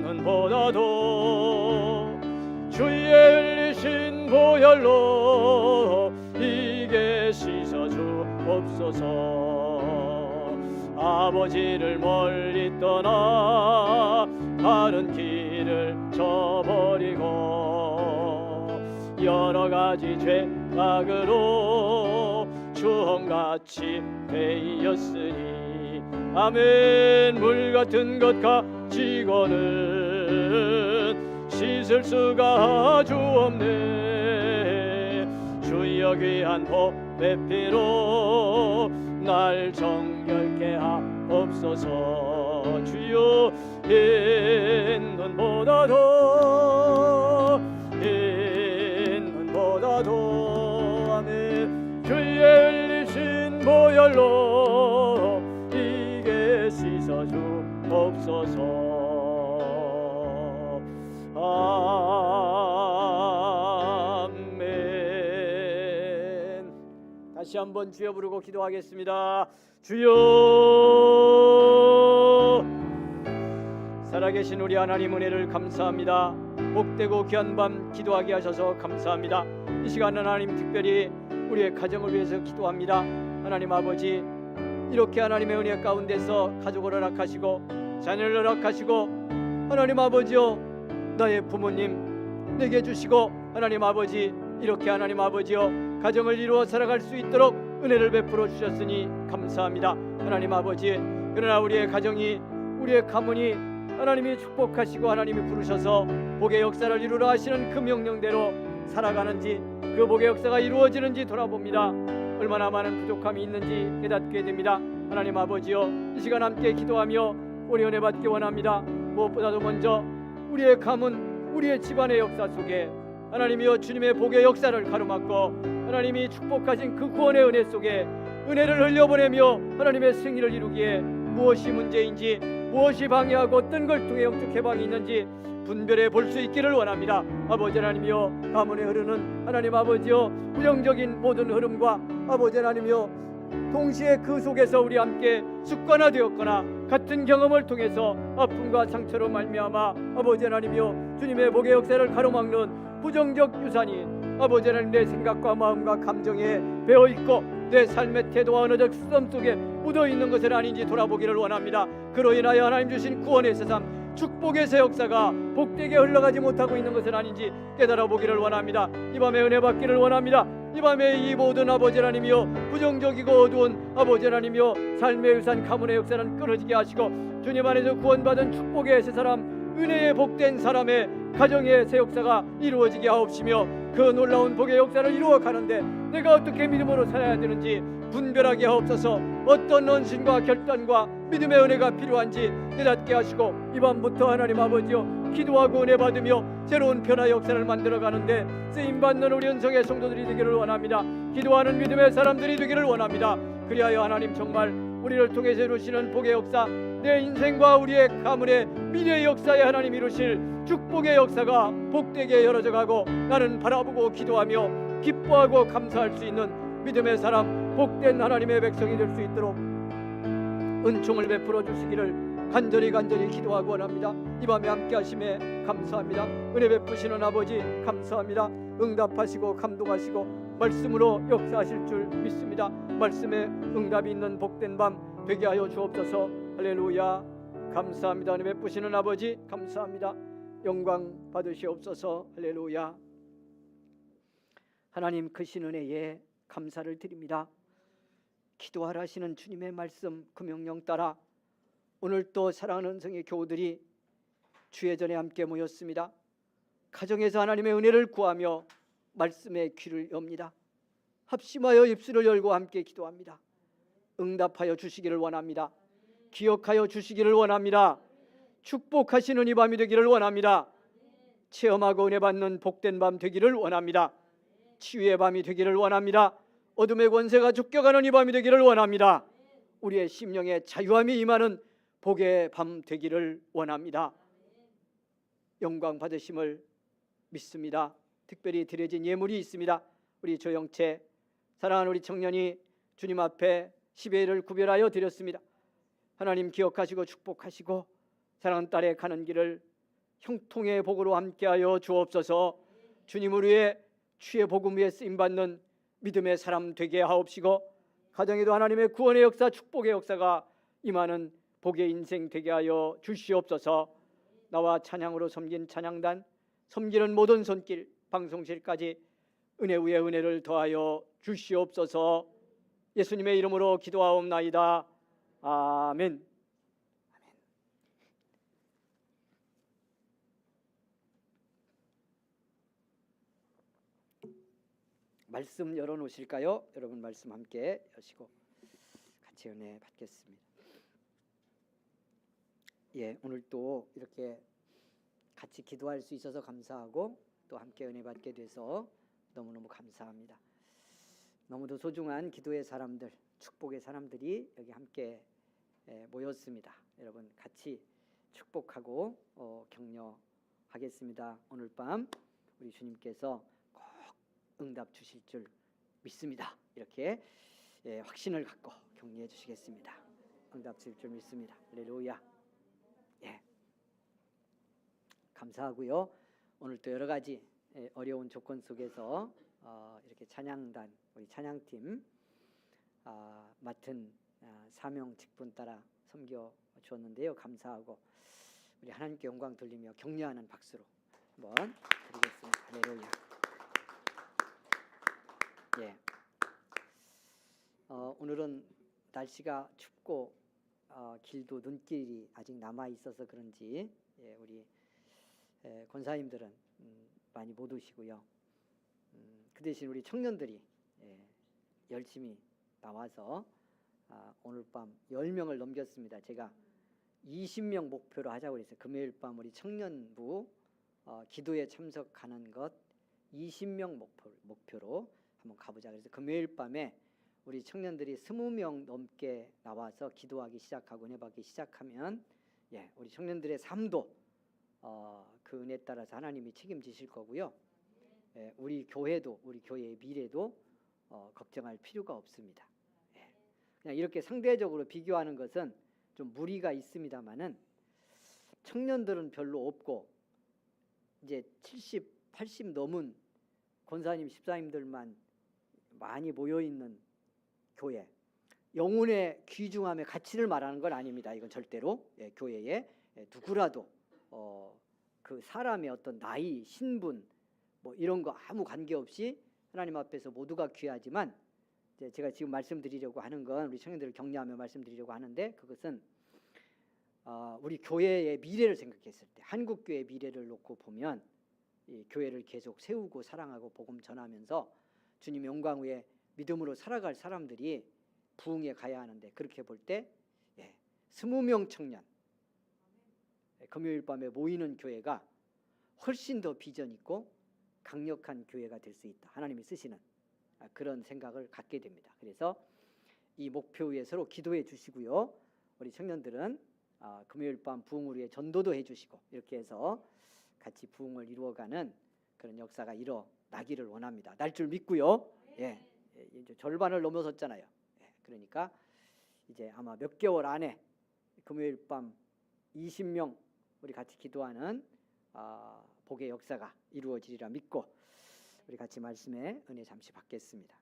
Speaker 4: 눈보다도 주의 흘리신 보혈로 이게 씻어주옵소서. 아버지를 멀리 떠나 다른 길을 저버리고 여러 가지 죄악으로 주홍같이 베이었으니 아멘. 물 같은 것 가지고는 씻을 수가 아주 없네. 주여 귀한 보배 피로 날 정결케 하옵소서. 주여 흰 눈보다도 아멘. 주의 흘리신 보혈로 이게 씻어주옵소서. 아멘. 다시 한번 주여 부르고 기도하겠습니다. 주여. 살아계신 우리 하나님 은혜를 감사합니다. 복되고 귀한 밤 기도하게 하셔서 감사합니다. 이 시간 하나님 특별히 우리의 가정을 위해서 기도합니다. 하나님 아버지, 이렇게 하나님의 은혜 가운데서 가족을 허락하시고 자녀를 허락하시고 하나님 아버지요 나의 부모님 내게 주시고 하나님 아버지 이렇게 하나님 아버지요 가정을 이루어 살아갈 수 있도록 은혜를 베풀어 주셨으니 감사합니다. 하나님 아버지, 그러나 우리의 가정이 우리의 가문이 하나님이 축복하시고 하나님이 부르셔서 복의 역사를 이루라 하시는 그 명령대로 살아가는지 그 복의 역사가 이루어지는지 돌아봅니다. 얼마나 많은 부족함이 있는지 깨닫게 됩니다. 하나님 아버지여, 이 시간 함께 기도하며 우리 은혜 받기 원합니다. 무엇보다도 먼저 우리의 가문, 우리의 집안의 역사 속에 하나님이여 주님의 복의 역사를 가로막고 하나님이 축복하신 그 구원의 은혜 속에 은혜를 흘려보내며 하나님의 승리를 이루기에 무엇이 문제인지, 무엇이 방해하고 어떤 걸 통해 영적 해방이 있는지 분별해 볼 수 있기를 원합니다. 아버지 하나님이여, 가문에 흐르는 하나님 아버지여 부정적인 모든 흐름과 아버지 하나님이여 동시에 그 속에서 우리 함께 습관화되었거나 같은 경험을 통해서 아픔과 상처로 말미암아 아버지 하나님이여 주님의 복의 역사를 가로막는 부정적 유산이 아버지 하나님 내 생각과 마음과 감정에 배어있고 내 삶의 태도와 언어적 수dom 속에 묻어있는 것은 아닌지 돌아보기를 원합니다. 그로 인하여 하나님 주신 구원의 세상 축복의 새 역사가 복되게 흘러가지 못하고 있는 것은 아닌지 깨달아 보기를 원합니다. 이 밤에 은혜 받기를 원합니다. 이 밤에 이 모든 아버지 하나님이여 부정적이고 어두운 아버지 하나님이여 삶의 유산 가문의 역사는 끊어지게 하시고 주님 안에서 구원받은 축복의 새 사람, 은혜의 복된 사람의 가정의 새 역사가 이루어지게 하옵시며 그 놀라운 복의 역사를 이루어 가는데 내가 어떻게 믿음으로 살아야 되는지 분별하게 하옵소서. 어떤 헌신과 결단과 믿음의 은혜가 필요한지 깨닫게 하시고 이 밤부터 하나님 아버지여 기도하고 은혜 받으며 새로운 변화 역사를 만들어 가는데 쓰임받는 우리 은성의 성도들이 되기를 원합니다. 기도하는 믿음의 사람들이 되기를 원합니다. 그리하여 하나님 정말 우리를 통해서 이루시는 복의 역사, 내 인생과 우리의 가문의 미래의 역사에 하나님 이루실 축복의 역사가 복되게 열어져 가고 나는 바라보고 기도하며 기뻐하고 감사할 수 있는 믿음의 사람, 복된 하나님의 백성이 될 수 있도록 은총을 베풀어 주시기를 간절히 기도하고 원합니다. 이 밤에 함께 하심에 감사합니다. 은혜 베푸시는 아버지 감사합니다. 응답하시고 감동하시고 말씀으로 역사하실 줄 믿습니다. 말씀에 응답이 있는 복된 밤 되게 하여 주옵소서. 할렐루야. 감사합니다. 은혜 베푸시는 아버지 감사합니다. 영광 받으시옵소서. 할렐루야. 하나님 크신 은혜에 감사를 드립니다. 기도하라 하시는 주님의 말씀 그 명령 따라 오늘 또 사랑하는 은성의 교우들이 주의 전에 함께 모였습니다. 가정에서 하나님의 은혜를 구하며 말씀의 귀를 엽니다. 합심하여 입술을 열고 함께 기도합니다. 응답하여 주시기를 원합니다. 기억하여 주시기를 원합니다. 축복하시는 이 밤이 되기를 원합니다. 체험하고 은혜 받는 복된 밤 되기를 원합니다. 치유의 밤이 되기를 원합니다. 어둠의 권세가 쫓겨가는 이 밤이 되기를 원합니다. 우리의 심령에 자유함이 임하는 복의 밤 되기를 원합니다. 영광 받으심을 믿습니다. 특별히 드려진 예물이 있습니다. 우리 조영채 사랑하는 우리 청년이 주님 앞에 10회를 구별하여 드렸습니다. 하나님 기억하시고 축복하시고 사랑하는 딸의 가는 길을 형통의 복으로 함께하여 주옵소서. 주님을 위해 주의 복음 위에 쓰임받는 믿음의 사람 되게 하옵시고 가정에도 하나님의 구원의 역사 축복의 역사가 임하는 복의 인생 되게 하여 주시옵소서. 나와 찬양으로 섬긴 찬양단 섬기는 모든 손길 방송실까지 은혜 위에 은혜를 더하여 주시옵소서. 예수님의 이름으로 기도하옵나이다. 아멘. 말씀 열어놓으실까요? 여러분 말씀 함께 여시고 같이 은혜 받겠습니다. 예, 오늘 또 이렇게 같이 기도할 수 있어서 감사하고 또 함께 은혜 받게 돼서 너무너무 감사합니다. 너무도 소중한 기도의 사람들, 축복의 사람들이 여기 함께 모였습니다. 여러분 같이 축복하고 격려하겠습니다. 오늘 밤 우리 주님께서 꼭 응답 주실 줄 믿습니다. 이렇게 확신을 갖고 격려해 주시겠습니다. 응답 주실 줄 믿습니다. 할렐루야. 예, 감사하고요. 오늘 또 여러 가지 어려운 조건 속에서 이렇게 찬양단 우리 찬양팀 맡은 사명 직분 따라 섬겨 주었는데요. 감사하고 우리 하나님께 영광 돌리며 격려하는 박수로 한번 드리겠습니다. 할렐루야. 예. 오늘은 날씨가 춥고 길도 눈길이 아직 남아 있어서 그런지 우리 권사님들은 많이 못 오시고요. 그 대신 우리 청년들이 열심히 나와서 오늘 밤 10명을 넘겼습니다. 제가 20명 목표로 하자고 그랬어요. 금요일 밤 우리 청년부 기도에 참석하는 것 20명 목표로 한번 가보자. 그래서 금요일 밤에 우리 청년들이 20명 넘게 나와서 기도하기 시작하고 은혜 받기 시작하면 우리 청년들의 삶도 그 은혜 따라서 하나님이 책임지실 거고요. 우리 교회도 우리 교회의 미래도 걱정할 필요가 없습니다. 그냥 이렇게 상대적으로 비교하는 것은 좀 무리가 있습니다만은 청년들은 별로 없고 이제 70, 80 넘은 권사님, 집사님들만 많이 모여 있는 교회. 영혼의 귀중함의 가치를 말하는 건 아닙니다. 이건 절대로 교회에 누구라도 그 사람의 어떤 나이, 신분 뭐 이런 거 아무 관계없이 하나님 앞에서 모두가 귀하지만 제가 지금 말씀드리려고 하는 건 우리 청년들을 격려하며 말씀드리려고 하는데 그것은 우리 교회의 미래를 생각했을 때 한국 교회의 미래를 놓고 보면 이 교회를 계속 세우고 사랑하고 복음 전하면서 주님 영광 위에 믿음으로 살아갈 사람들이 부흥에 가야 하는데 그렇게 볼 때 20명 청년 금요일 밤에 모이는 교회가 훨씬 더 비전 있고 강력한 교회가 될 수 있다. 하나님이 쓰시는 그런 생각을 갖게 됩니다. 그래서 이 목표 위에 서로 기도해 주시고요. 우리 청년들은 금요일 밤 부흥을 위해 전도도 해주시고 이렇게 해서 같이 부흥을 이루어가는 그런 역사가 일어나기를 원합니다. 날 줄 믿고요. 이제 절반을 넘어섰잖아요. 그러니까 이제 아마 몇 개월 안에 금요일 밤 20명 우리 같이 기도하는 복의 역사가 이루어지리라 믿고 우리 같이 말씀에 은혜 잠시 받겠습니다.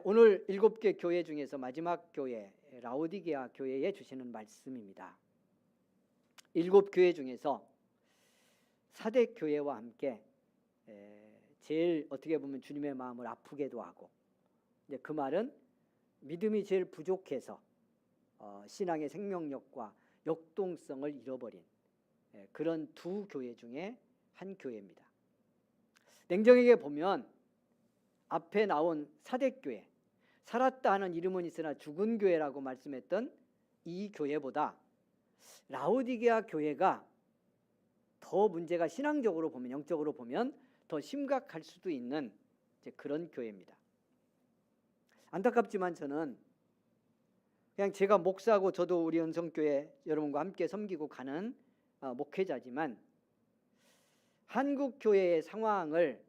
Speaker 4: 오늘 7개 교회 중에서 마지막 교회 라오디게아 교회에 주시는 말씀입니다. 7교회 중에서 사대 교회와 함께 제일 어떻게 보면 주님의 마음을 아프게도 하고 이제 그 말은 믿음이 제일 부족해서 신앙의 생명력과 역동성을 잃어버린 그런 두 교회 중에 한 교회입니다. 냉정하게 보면 앞에 나온 사대교회, 살았다 하는 이름은 있으나 죽은 교회라고 말씀했던 이 교회보다 라오디게아 교회가 더 문제가 신앙적으로 보면 영적으로 보면 더 심각할 수도 있는 이제 그런 교회입니다. 안타깝지만 저는 그냥 제가 목사고 저도 우리 은성교회 여러분과 함께 섬기고 가는 목회자지만
Speaker 3: 한국 교회의 상황을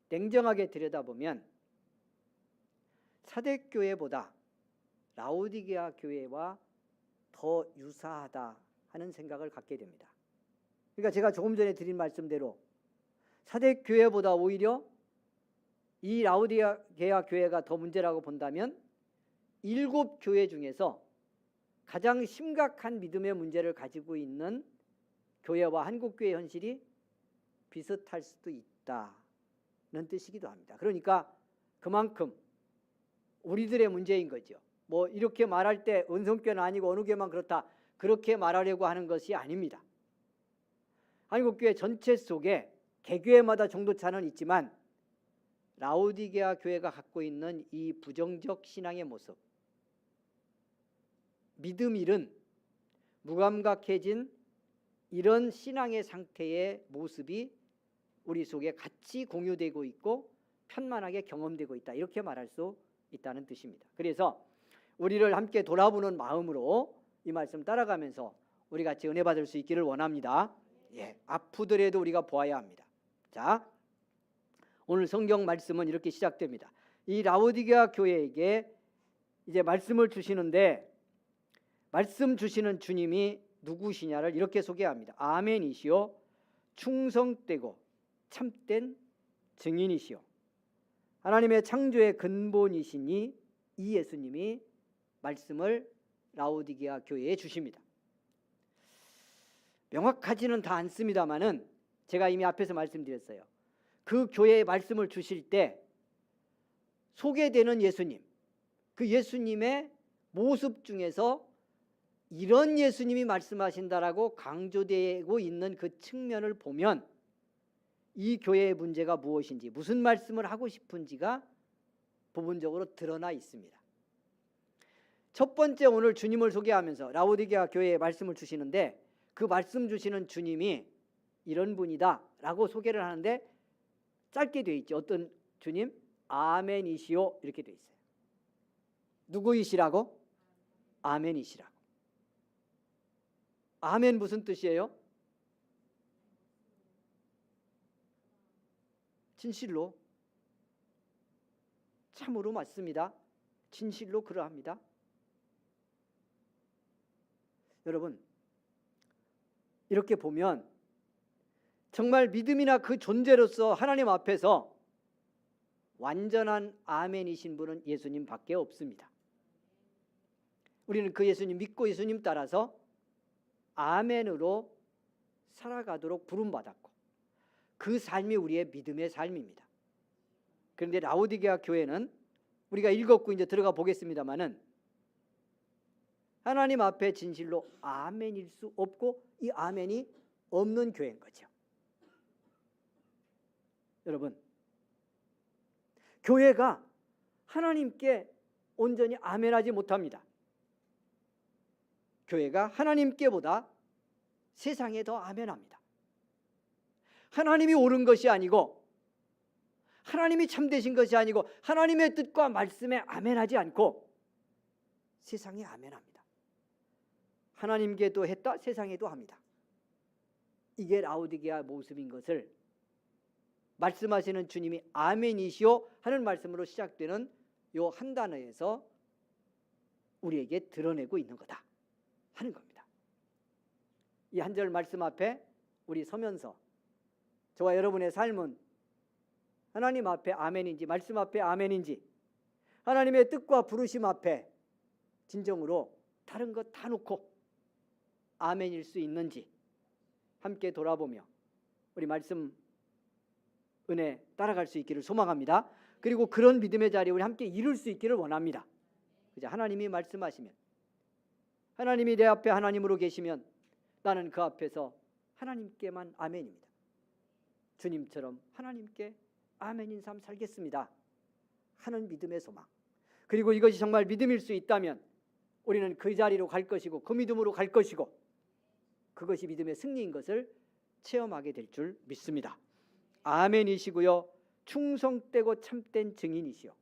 Speaker 3: 냉정하게 들여다보면 사대교회보다 라오디게아 교회와 더 유사하다 하는 생각을 갖게 됩니다. 그러니까 제가 조금 전에 드린 말씀대로 사대교회보다 오히려 이 라오디게아 교회가 더 문제라고 본다면 7교회 중에서 가장 심각한 믿음의 문제를 가지고 있는 교회와 한국교회 현실이 비슷할 수도 있다는 뜻이기도 합니다. 그러니까 그만큼 우리들의 문제인 거죠. 뭐 이렇게 말할 때 은성교는 아니고 어느 교회만 그렇다 그렇게 말하려고 하는 것이 아닙니다. 한국교회 전체 속에 개교회마다 정도 차는 있지만 라오디게아 교회가 갖고 있는 이 부정적 신앙의 모습, 믿음 잃은 무감각해진 이런 신앙의 상태의 모습이 우리 속에 같이 공유되고 있고 편만하게 경험되고 있다, 이렇게 말할 수 있다는 뜻입니다. 그래서 우리를 함께 돌아보는 마음으로 이 말씀 따라가면서 우리 같이 은혜 받을 수 있기를 원합니다. 아프더라도 우리가 보아야 합니다. 자, 오늘 성경 말씀은 이렇게 시작됩니다. 이 라오디게아 교회에게 이제 말씀을 주시는데 말씀 주시는 주님이 누구시냐를 이렇게 소개합니다. 아멘이시오, 충성되고 참된 증인이시오. 하나님의 창조의 근본이시니 이 예수님이 말씀을 라오디게아 교회에 주십니다. 명확하지는 다 않습니다만은 제가 이미 앞에서 말씀드렸어요. 그 교회에 말씀을 주실 때 소개되는 예수님, 그 예수님의 모습 중에서 이런 예수님이 말씀하신다라고 강조되고 있는 그 측면을 보면 이 교회의 문제가 무엇인지, 무슨 말씀을 하고 싶은지가 부분적으로 드러나 있습니다. 첫 번째, 오늘 주님을 소개하면서 라오디게아 교회에 말씀을 주시는데 그 말씀 주시는 주님이 이런 분이다 라고 소개를 하는데 짧게 되어 있죠. 어떤 주님? 아멘이시오, 이렇게 되어 있어요. 누구이시라고? 아멘이시라고. 아멘 무슨 뜻이에요? 진실로, 참으로 맞습니다. 진실로 그러합니다. 여러분, 이렇게 보면 정말 믿음이나 그 존재로서 하나님 앞에서 완전한 아멘이신 분은 예수님 밖에 없습니다. 우리는 그 예수님 믿고 예수님 따라서 아멘으로 살아가도록 부름받았고 그 삶이 우리의 믿음의 삶입니다. 그런데 라오디게아 교회는 우리가 읽었고 이제 들어가 보겠습니다마는 하나님 앞에 진실로 아멘일 수 없고 이 아멘이 없는 교회인 거죠. 여러분, 교회가 하나님께 온전히 아멘하지 못합니다. 교회가 하나님께보다 세상에 더 아멘합니다. 하나님이 옳은 것이 아니고 하나님이 참되신 것이 아니고 하나님의 뜻과 말씀에 아멘하지 않고 세상에 아멘합니다. 하나님께도 했다, 세상에도 합니다. 이게 라오디게아 모습인 것을 말씀하시는 주님이 아멘이시오 하는 말씀으로 시작되는 요 한 단어에서 우리에게 드러내고 있는 거다 하는 겁니다. 이 한 절 말씀 앞에 우리 서면서 저와 여러분의 삶은 하나님 앞에 아멘인지 말씀 앞에 아멘인지 하나님의 뜻과 부르심 앞에 진정으로 다른 것 다 놓고 아멘일 수 있는지 함께 돌아보며 우리 말씀 은혜 따라갈 수 있기를 소망합니다. 그리고 그런 믿음의 자리에 우리 함께 이룰 수 있기를 원합니다. 이제 하나님이 말씀하시면, 하나님이 내 앞에 하나님으로 계시면 나는 그 앞에서 하나님께만 아멘입니다. 주님처럼 하나님께 아멘인 삶 살겠습니다 하는 믿음의 소망. 그리고 이것이 정말 믿음일 수 있다면 우리는 그 자리로 갈 것이고 그 믿음으로 갈 것이고 그것이 믿음의 승리인 것을 체험하게 될 줄 믿습니다. 아멘이시고요, 충성되고 참된 증인이시오.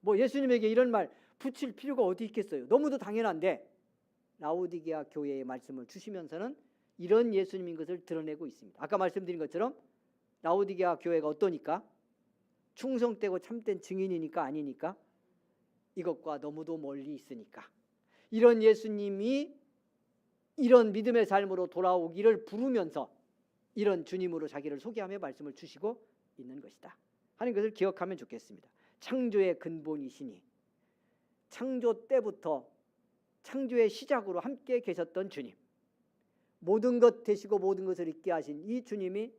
Speaker 3: 뭐 예수님에게 이런 말 붙일 필요가 어디 있겠어요? 너무도 당연한데 라오디게아 교회의 말씀을 주시면서는 이런 예수님인 것을 드러내고 있습니다. 아까 말씀드린 것처럼 라오디게아 교회가 어떠니까? 충성되고 참된 증인이니까 아니니까? 이것과 너무도 멀리 있으니까. 이런 예수님이 이런 믿음의 삶으로 돌아오기를 부르면서 이런 주님으로 자기를 소개하며 말씀을 주시고 있는 것이다 하는 것을 기억하면 좋겠습니다. 창조의 근본이시니 창조 때부터 창조의 시작으로 함께 계셨던 주님, 모든 것 되시고 모든 것을 있게 하신 이 주님이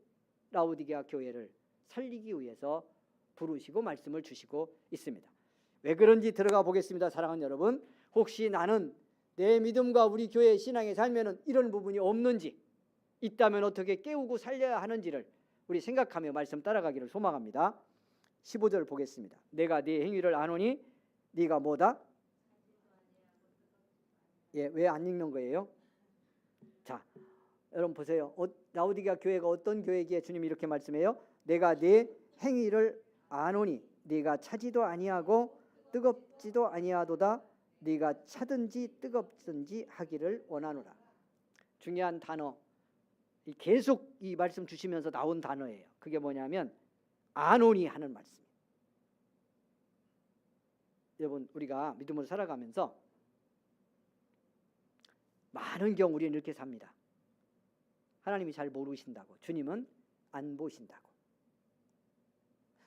Speaker 3: 라오디게아 교회를 살리기 위해서 부르시고 말씀을 주시고 있습니다. 왜 그런지 들어가 보겠습니다. 사랑하는 여러분, 혹시 나는 내 믿음과 우리 교회의 신앙의 삶에는 이런 부분이 없는지, 있다면 어떻게 깨우고 살려야 하는지를 우리 생각하며 말씀 따라가기를 소망합니다. 15절 보겠습니다. 내가 네 행위를 아노니 네가 뭐다? 왜 안 읽는 거예요? 자, 여러분 보세요. 라오디게아 교회가 어떤 교회기에 주님이 이렇게 말씀해요? 내가 네 행위를 아노니 네가 차지도 아니하고 뜨겁지도 아니하도다. 네가 차든지 뜨겁든지 하기를 원하노라. 중요한 단어, 계속 이 말씀 주시면서 나온 단어예요. 그게 뭐냐면 아노니 하는 말씀. 여러분, 우리가 믿음으로 살아가면서 많은 경우 우리는 이렇게 삽니다. 하나님이 잘 모르신다고, 주님은 안 보신다고.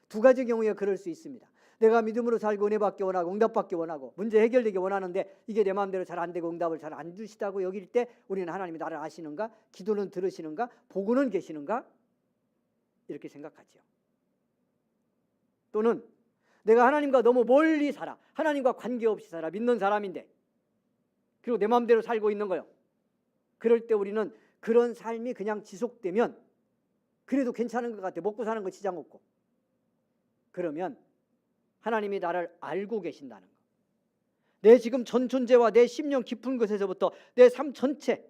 Speaker 3: 두 가지 경우에 그럴 수 있습니다. 내가 믿음으로 살고 은혜 받기 원하고 응답받기 원하고 문제 해결되기 원하는데 이게 내 마음대로 잘 안 되고 응답을 잘 안 주시다고 여길 때 우리는 하나님이 나를 아시는가? 기도는 들으시는가? 보고는 계시는가? 이렇게 생각하죠. 또는 내가 하나님과 너무 멀리 살아, 하나님과 관계없이 살아, 믿는 사람인데 그리고 내 마음대로 살고 있는 거예요. 그럴 때 우리는 그런 삶이 그냥 지속되면 그래도 괜찮은 것 같아. 먹고 사는 거 지장 없고. 그러면 하나님이 나를 알고 계신다는 거. 내 지금 전 존재와 내 심령 깊은 곳에서부터 내 삶 전체,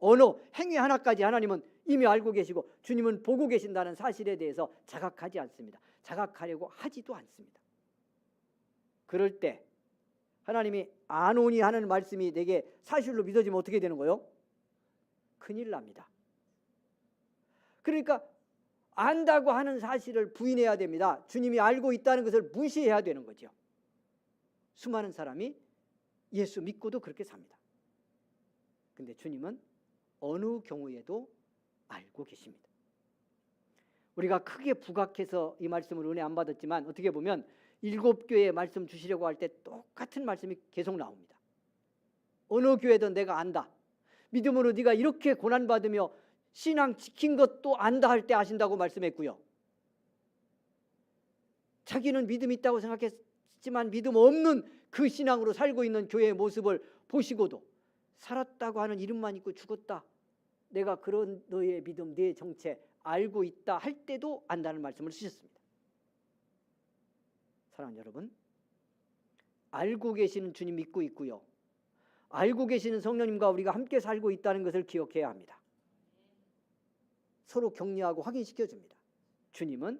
Speaker 3: 언어, 행위 하나까지 하나님은 이미 알고 계시고 주님은 보고 계신다는 사실에 대해서 자각하지 않습니다. 자각하려고 하지도 않습니다. 그럴 때 하나님이 아노니 하는 말씀이 내게 사실로 믿어지면 어떻게 되는 거예요? 큰일 납니다. 그러니까 안다고 하는 사실을 부인해야 됩니다. 주님이 알고 있다는 것을 무시해야 되는 거죠. 수많은 사람이 예수 믿고도 그렇게 삽니다. 근데 주님은 어느 경우에도 알고 계십니다. 우리가 크게 부각해서 이 말씀을 은혜 안 받았지만 어떻게 보면 7교회에 말씀 주시려고 할 때 똑같은 말씀이 계속 나옵니다. 어느 교회든 내가 안다. 믿음으로 네가 이렇게 고난받으며 신앙 지킨 것도 안다 할 때 아신다고 말씀했고요. 자기는 믿음 있다고 생각했지만 믿음 없는 그 신앙으로 살고 있는 교회의 모습을 보시고도 살았다고 하는 이름만 있고 죽었다. 내가 그런 너의 믿음, 네 정체 알고 있다 할 때도 안다는 말씀을 쓰셨습니다. 사랑하는 여러분, 알고 계시는 주님 믿고 있고요. 알고 계시는 성령님과 우리가 함께 살고 있다는 것을 기억해야 합니다. 서로 격려하고 확인시켜줍니다. 주님은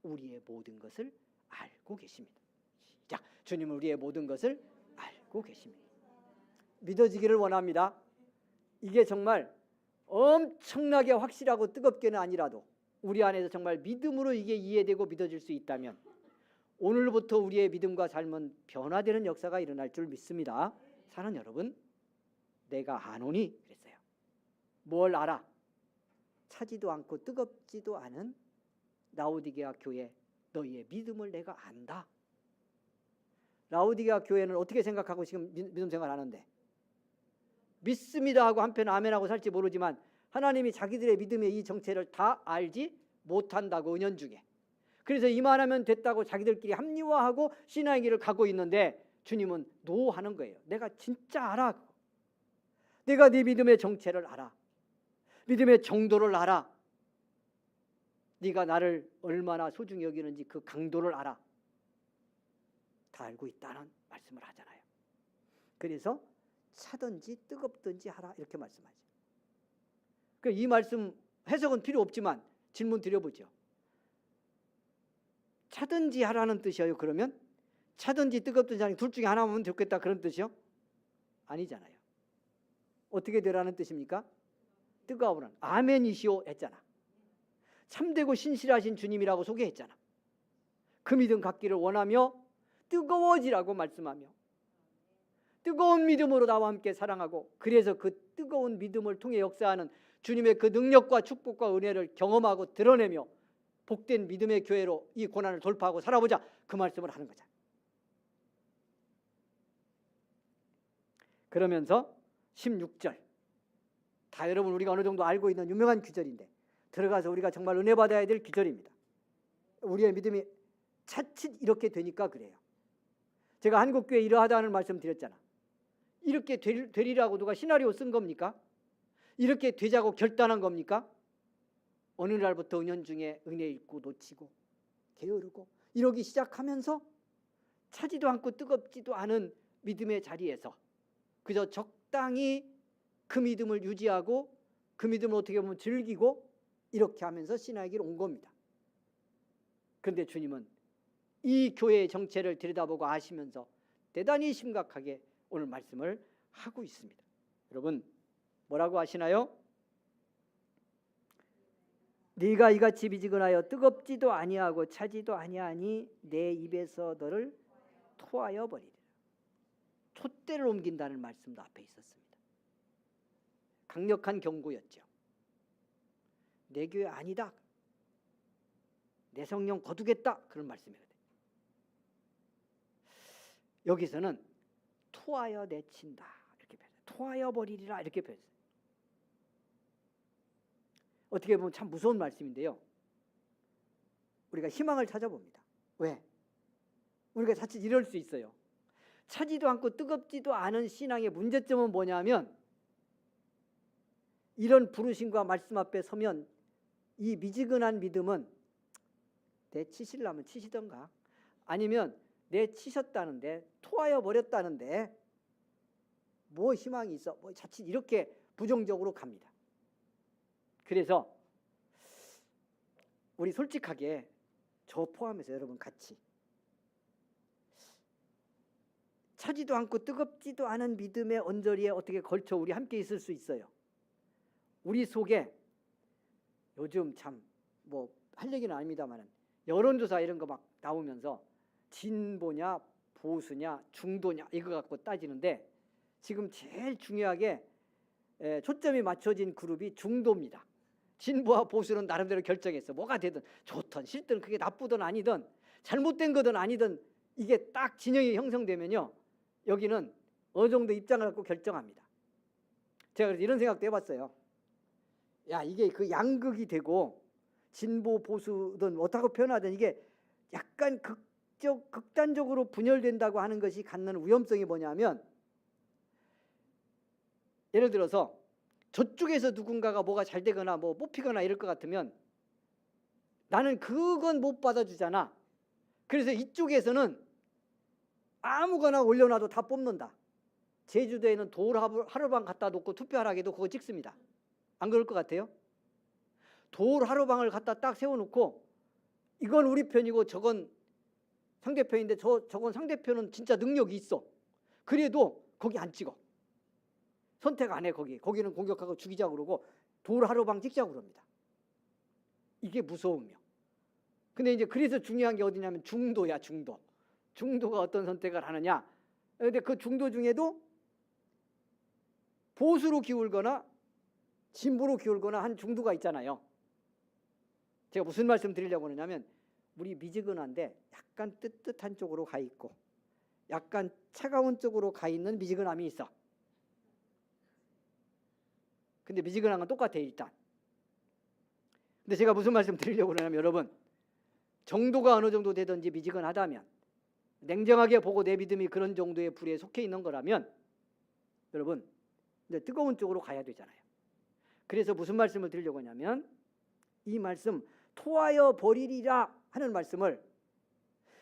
Speaker 3: 우리의 모든 것을 알고 계십니다. 시작. 주님은 우리의 모든 것을 알고 계십니다. 믿어지기를 원합니다. 이게 정말 엄청나게 확실하고 뜨겁게는 아니라도 우리 안에서 정말 믿음으로 이게 이해되고 믿어질 수 있다면 오늘부터 우리의 믿음과 삶은 변화되는 역사가 일어날 줄 믿습니다. 사랑하는 여러분, 내가 아노니 그랬어요. 뭘 알아? 차지도 않고 뜨겁지도 않은 라오디게아 교회 너희의 믿음을 내가 안다. 라오디게아 교회는 어떻게 생각하고 지금 믿음 생활하는데 믿습니다 하고 한편 아멘하고 살지 모르지만 하나님이 자기들의 믿음의 이 정체를 다 알지 못한다고 은연중에. 그래서 이만하면 됐다고 자기들끼리 합리화하고 신앙의 길을 가고 있는데 주님은 노하는 거예요. 내가 진짜 알아. 내가 네 믿음의 정체를 알아. 믿음의 정도를 알아. 네가 나를 얼마나 소중히 여기는지 그 강도를 알아. 다 알고 있다는 말씀을 하잖아요. 그래서 차든지 뜨겁든지 하라 이렇게 말씀하죠. 그러니까 이 말씀 해석은 필요 없지만 질문 드려보죠. 차든지 하라는 뜻이에요. 그러면 차든지 뜨겁든지 하는 둘 중에 하나면 좋겠다 그런 뜻이요? 아니잖아요. 어떻게 되라는 뜻입니까? 뜨거우는 아멘이시오 했잖아. 참되고 신실하신 주님이라고 소개했잖아. 그 믿음 갖기를 원하며 뜨거워지라고 말씀하며 뜨거운 믿음으로 나와 함께 사랑하고, 그래서 그 뜨거운 믿음을 통해 역사하는 주님의 그 능력과 축복과 은혜를 경험하고 드러내며 복된 믿음의 교회로 이 고난을 돌파하고 살아보자, 그 말씀을 하는 거잖아. 그러면서 16절, 다 여러분 우리가 어느 정도 알고 있는 유명한 구절인데 들어가서 우리가 정말 은혜 받아야 될 구절입니다. 우리의 믿음이 차칫 이렇게 되니까 그래요. 제가 한국교회 이러하다는 말씀 드렸잖아. 이렇게 되리라고 누가 시나리오 쓴 겁니까? 이렇게 되자고 결단한 겁니까? 어느 날부터 은연중에 은혜 잊고 놓치고 게으르고 이러기 시작하면서 차지도 않고 뜨겁지도 않은 믿음의 자리에서 그저 적당히 그 믿음을 유지하고 그 믿음을 어떻게 보면 즐기고 이렇게 하면서 신앙의 길 온 겁니다. 그런데 주님은 이 교회의 정체를 들여다보고 아시면서 대단히 심각하게 오늘 말씀을 하고 있습니다. 여러분 뭐라고 하시나요? 네가 이같이 미지근하여 뜨겁지도 아니하고 차지도 아니하니 내 입에서 너를 토하여 버리리라. 촛대를 옮긴다는 말씀도 앞에 있었습니다. 강력한 경고였죠. 내 교회 아니다, 내 성령 거두겠다, 그런 말씀이거든요. 여기서는 토하여 내친다 이렇게 표현해요. 토하여 버리리라 이렇게 표현해요. 어떻게 보면 참 무서운 말씀인데요. 우리가 희망을 찾아봅니다. 왜? 우리가 자칫 이럴 수 있어요. 차지도 않고 뜨겁지도 않은 신앙의 문제점은 뭐냐면, 이런 부르심과 말씀 앞에 서면 이 미지근한 믿음은 내 치실라면 치시던가, 아니면 내 치셨다는데 토하여 버렸다는데 뭐 희망이 있어, 뭐 자칫 이렇게 부정적으로 갑니다. 그래서 우리 솔직하게 저 포함해서 여러분 같이 차지도 않고 뜨겁지도 않은 믿음의 언저리에 어떻게 걸쳐 우리 함께 있을 수 있어요. 우리 속에 요즘 참 뭐 할 얘기는 아닙니다만 여론조사 이런 거 막 나오면서 진보냐 보수냐 중도냐 이거 갖고 따지는데 지금 제일 중요하게 초점이 맞춰진 그룹이 중도입니다. 진보와 보수는 나름대로 결정했어. 뭐가 되든 좋든 싫든 그게 나쁘든 아니든 잘못된 거든 아니든 이게 딱 진영이 형성되면요, 여기는 어느 정도 입장을 갖고 결정합니다. 제가 그래서 이런 생각도 해봤어요. 야, 이게 그 양극이 되고 진보 보수든 어떻게 표현하든 이게 약간 극단적으로 분열된다고 하는 것이 갖는 위험성이 뭐냐면, 예를 들어서 저쪽에서 누군가가 뭐가 잘 되거나 뭐 뽑히거나 이럴 것 같으면 나는 그건 못 받아주잖아. 그래서 이쪽에서는 아무거나 올려놔도 다 뽑는다. 제주도에는 돌 하루방 갖다 놓고 투표하라고 해도 그거 찍습니다. 안 그럴 것 같아요? 돌 하루방을 갖다 딱 세워놓고 이건 우리 편이고 저건 상대편인데 저건 상대편은 진짜 능력이 있어. 그래도 거기 안 찍어. 선택 안 해. 거기는 공격하고 죽이자고 그러고 돌 하루방 찍자고 그럽니다. 이게 무서우며. 근데 이제 그래서 중요한 게 어디냐면 중도야. 중도가 어떤 선택을 하느냐. 근데 그 중도 중에도 보수로 기울거나 진보로 기울거나 한 중도가 있잖아요. 제가 무슨 말씀 드리려고 하냐면, 우리 미지근한데 약간 뜨뜻한 쪽으로 가 있고 약간 차가운 쪽으로 가 있는 미지근함이 있어. 근데 미지근한 건 똑같아 일단. 근데 제가 무슨 말씀 드리려고 하냐면, 여러분 정도가 어느 정도 되든지 미지근하다면, 냉정하게 보고 내 믿음이 그런 정도의 불에 속해 있는 거라면 여러분 이제 뜨거운 쪽으로 가야 되잖아요. 그래서 무슨 말씀을 드리려고 하냐면, 이 말씀 토하여 버리리라 하는 말씀을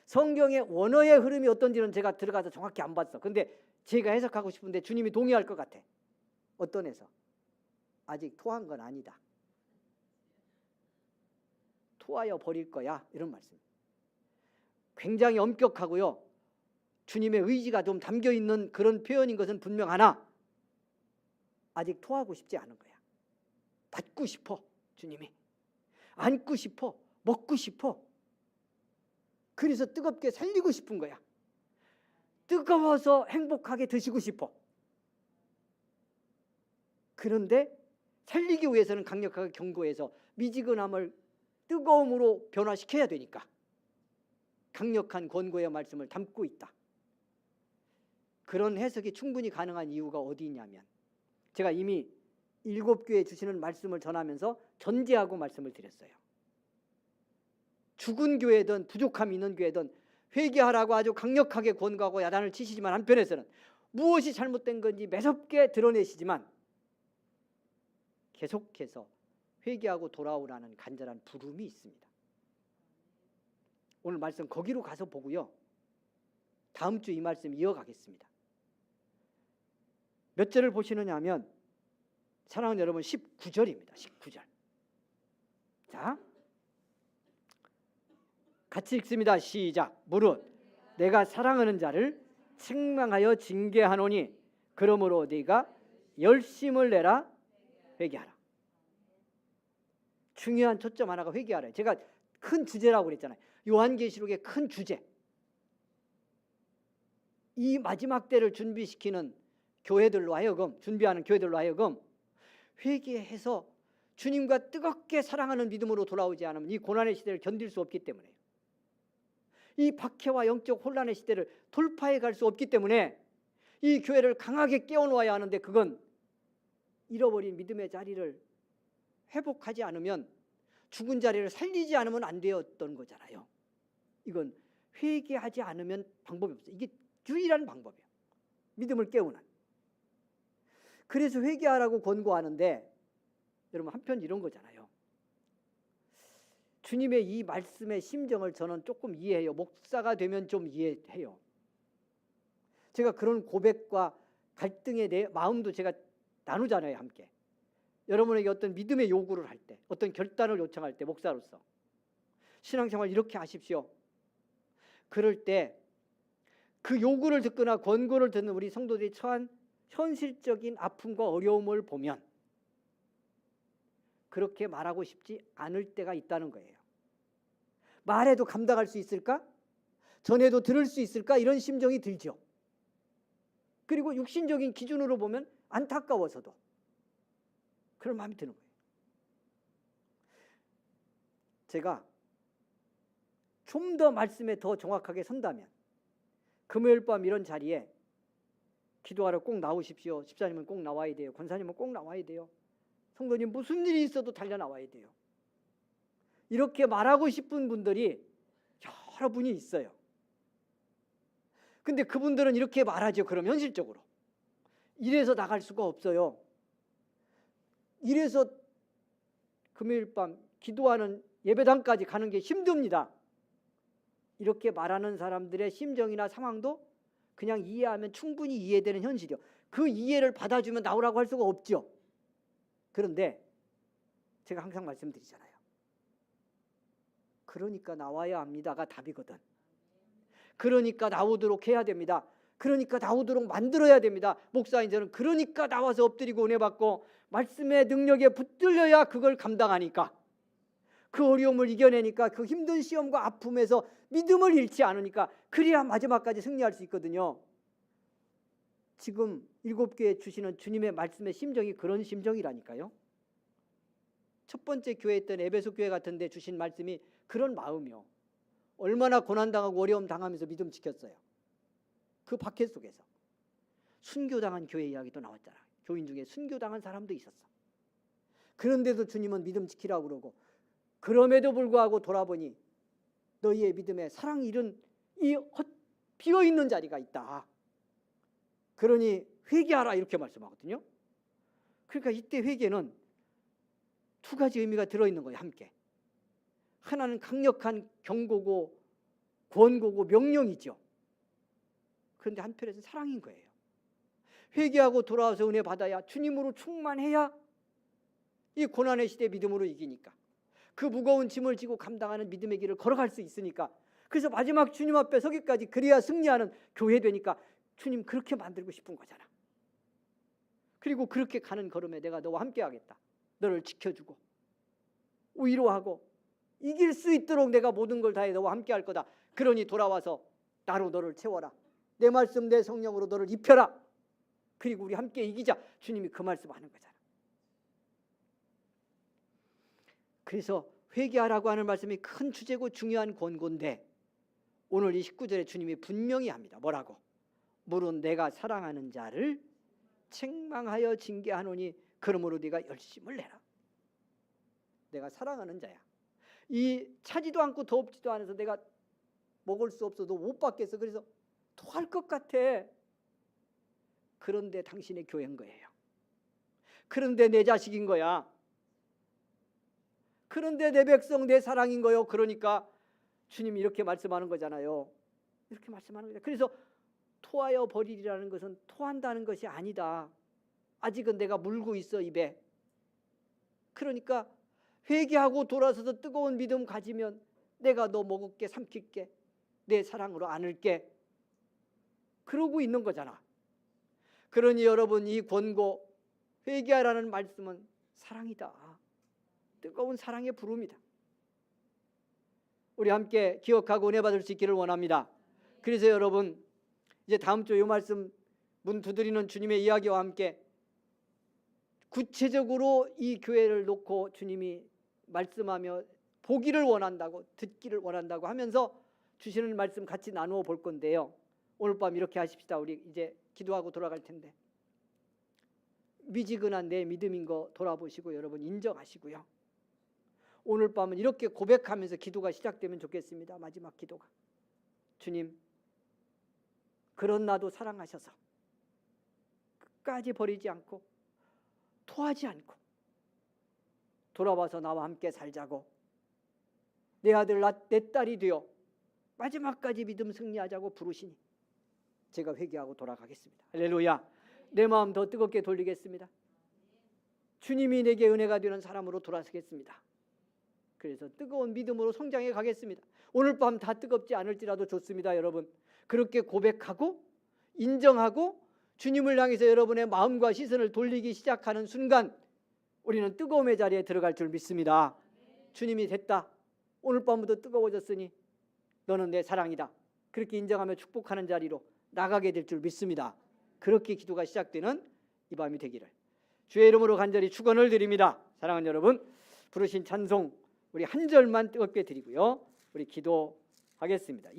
Speaker 3: 성경의 원어의 흐름이 어떤지는 제가 들어가서 정확히 안 봤어. 근데 제가 해석하고 싶은데 주님이 동의할 것 같아. 어떤 해석? 아직 토한 건 아니다. 토하여 버릴 거야. 이런 말씀. 굉장히 엄격하고요. 주님의 의지가 좀 담겨있는 그런 표현인 것은 분명하나 아직 토하고 싶지 않은 거야. 받고 싶어. 주님이 안고 싶어. 먹고 싶어. 그래서 뜨겁게 살리고 싶은 거야. 뜨거워서 행복하게 드시고 싶어. 그런데 살리기 위해서는 강력하게 경고해서 미지근함을 뜨거움으로 변화시켜야 되니까 강력한 권고의 말씀을 담고 있다. 그런 해석이 충분히 가능한 이유가 어디 있냐면, 제가 이미 7교회 주시는 말씀을 전하면서 전제하고 말씀을 드렸어요. 죽은 교회든 부족함이 있는 교회든 회개하라고 아주 강력하게 권고하고 야단을 치시지만, 한편에서는 무엇이 잘못된 건지 매섭게 드러내시지만 계속해서 회개하고 돌아오라는 간절한 부름이 있습니다. 오늘 말씀 거기로 가서 보고요, 다음 주 이 말씀 이어가겠습니다. 몇 절을 보시느냐 하면, 사랑하는 여러분, 19절입니다. 19절. 자, 같이 읽습니다. 시작. 무릇 내가 사랑하는 자를 책망하여 징계하노니 그러므로 네가 열심을 내라. 회개하라. 중요한 초점 하나가 회개하라. 제가 큰 주제라고 그랬잖아요. 요한계시록의 큰 주제. 이 마지막 때를 준비시키는 교회들로 하여금, 준비하는 교회들로 하여금 회개해서 주님과 뜨겁게 사랑하는 믿음으로 돌아오지 않으면 이 고난의 시대를 견딜 수 없기 때문에, 이 박해와 영적 혼란의 시대를 돌파해 갈 수 없기 때문에 이 교회를 강하게 깨워놓아야 하는데, 그건 잃어버린 믿음의 자리를 회복하지 않으면, 죽은 자리를 살리지 않으면 안 되었던 거잖아요. 이건 회개하지 않으면 방법이 없어요. 이게 유일한 방법이에요. 믿음을 깨우는. 그래서 회개하라고 권고하는데, 여러분, 한편 이런 거잖아요. 주님의 이 말씀의 심정을 저는 조금 이해해요. 목사가 되면 좀 이해해요. 제가 그런 고백과 갈등에 대해 마음도 제가 나누잖아요, 함께. 여러분에게 어떤 믿음의 요구를 할 때, 어떤 결단을 요청할 때, 목사로서 신앙생활 이렇게 하십시오. 그럴 때 그 요구를 듣거나 권고를 듣는 우리 성도들이 처한 현실적인 아픔과 어려움을 보면 그렇게 말하고 싶지 않을 때가 있다는 거예요. 말해도 감당할 수 있을까? 전해도 들을 수 있을까? 이런 심정이 들죠. 그리고 육신적인 기준으로 보면 안타까워서도 그런 마음이 드는 거예요. 제가 좀 더 말씀에 더 정확하게 선다면, 금요일 밤 이런 자리에 기도하러 꼭 나오십시오. 집사님은 꼭 나와야 돼요. 권사님은 꼭 나와야 돼요. 성도님 무슨 일이 있어도 달려 나와야 돼요. 이렇게 말하고 싶은 분들이 여러 분이 있어요. 근데 그분들은 이렇게 말하죠. 그럼 현실적으로 이래서 나갈 수가 없어요. 이래서 금요일 밤 기도하는 예배당까지 가는 게 힘듭니다. 이렇게 말하는 사람들의 심정이나 상황도 그냥 이해하면 충분히 이해되는 현실이요. 그 이해를 받아주면 나오라고 할 수가 없죠. 그런데 제가 항상 말씀드리잖아요. 그러니까 나와야 합니다가 답이거든. 그러니까 나오도록 해야 됩니다. 그러니까 나오도록 만들어야 됩니다. 목사인 저는 그러니까 나와서 엎드리고 은혜 받고 말씀의 능력에 붙들려야 그걸 감당하니까, 그 어려움을 이겨내니까, 그 힘든 시험과 아픔에서 믿음을 잃지 않으니까, 그래야 마지막까지 승리할 수 있거든요. 지금 7교회 주시는 주님의 말씀의 심정이 그런 심정이라니까요. 첫 번째 교회 있던 에베소 교회 같은 데 주신 말씀이 그런 마음이요. 얼마나 고난당하고 어려움 당하면서 믿음 지켰어요. 그 박해 속에서 순교당한 교회 이야기도 나왔잖아. 교인 중에 순교당한 사람도 있었어. 그런데도 주님은 믿음 지키라고 그러고, 그럼에도 불구하고 돌아보니 너희의 믿음에 사랑이 잃은 이 비어있는 자리가 있다. 그러니 회개하라, 이렇게 말씀하거든요. 그러니까 이때 회개는 두 가지 의미가 들어있는 거예요. 함께. 하나는 강력한 경고고 권고고 명령이죠. 그런데 한편에서는 사랑인 거예요. 회개하고 돌아와서 은혜 받아야, 주님으로 충만해야 이 고난의 시대 믿음으로 이기니까, 그 무거운 짐을 지고 감당하는 믿음의 길을 걸어갈 수 있으니까, 그래서 마지막 주님 앞에 서기까지 그래야 승리하는 교회 되니까 주님 그렇게 만들고 싶은 거잖아. 그리고 그렇게 가는 걸음에 내가 너와 함께 하겠다. 너를 지켜주고 위로하고 이길 수 있도록 내가 모든 걸 다해 너와 함께 할 거다. 그러니 돌아와서 나로 너를 채워라. 내 말씀 내 성령으로 너를 입혀라. 그리고 우리 함께 이기자. 주님이 그 말씀 하는 거잖아. 그래서 회개하라고 하는 말씀이 큰 주제고 중요한 권고인데 오늘 이 19절에 주님이 분명히 합니다. 뭐라고? 물은 내가 사랑하는 자를 책망하여 징계하노니 그러므로 네가 열심을 내라. 내가 사랑하는 자야. 이 차지도 않고 덥지도 않아서 내가 먹을 수 없어도 못 받겠어. 그래서 토할 것 같아. 그런데 당신의 교회인 거예요. 그런데 내 자식인 거야. 그런데 내 백성 내 사랑인 거요. 그러니까 주님이 이렇게 말씀하는 거잖아요. 이렇게 말씀하는 거예요. 그래서 토하여 버리리라는 것은 토한다는 것이 아니다. 아직은 내가 물고 있어 입에. 그러니까 회개하고 돌아서서 뜨거운 믿음 가지면 내가 너 먹을게 삼킬게 내 사랑으로 안을게 그러고 있는 거잖아. 그러니 여러분 이 권고 회개하라는 말씀은 사랑이다. 뜨거운 사랑의 부름이다. 우리 함께 기억하고 은혜 받을 수 있기를 원합니다. 그래서 여러분 이제 다음 주 이 말씀 문 두드리는 주님의 이야기와 함께 구체적으로 이 교회를 놓고 주님이 말씀하며 보기를 원한다고 듣기를 원한다고 하면서 주시는 말씀 같이 나누어 볼 건데요. 오늘 밤 이렇게 하십시다. 우리 이제 기도하고 돌아갈 텐데 미지근한 내 믿음인 거 돌아보시고 여러분 인정하시고요. 오늘 밤은 이렇게 고백하면서 기도가 시작되면 좋겠습니다. 마지막 기도가 주님 그런 나도 사랑하셔서 끝까지 버리지 않고 토하지 않고 돌아와서 나와 함께 살자고 내 아들 내 딸이 되어 마지막까지 믿음 승리하자고 부르시니 제가 회개하고 돌아가겠습니다. 할렐루야. 내 마음 더 뜨겁게 돌리겠습니다. 주님이 내게 은혜가 되는 사람으로 돌아서겠습니다. 그래서 뜨거운 믿음으로 성장해 가겠습니다. 오늘 밤 다 뜨겁지 않을지라도 좋습니다. 여러분 그렇게 고백하고 인정하고 주님을 향해서 여러분의 마음과 시선을 돌리기 시작하는 순간 우리는 뜨거움의 자리에 들어갈 줄 믿습니다. 주님이 됐다. 오늘 밤부터 뜨거워졌으니 너는 내 사랑이다. 그렇게 인정하며 축복하는 자리로 나가게 될 줄 믿습니다. 그렇게 기도가 시작되는 이 밤이 되기를 주의 이름으로 간절히 축원을 드립니다. 사랑하는 여러분 부르신 찬송 우리 한 절만 뜨겁게 드리고요. 우리 기도하겠습니다.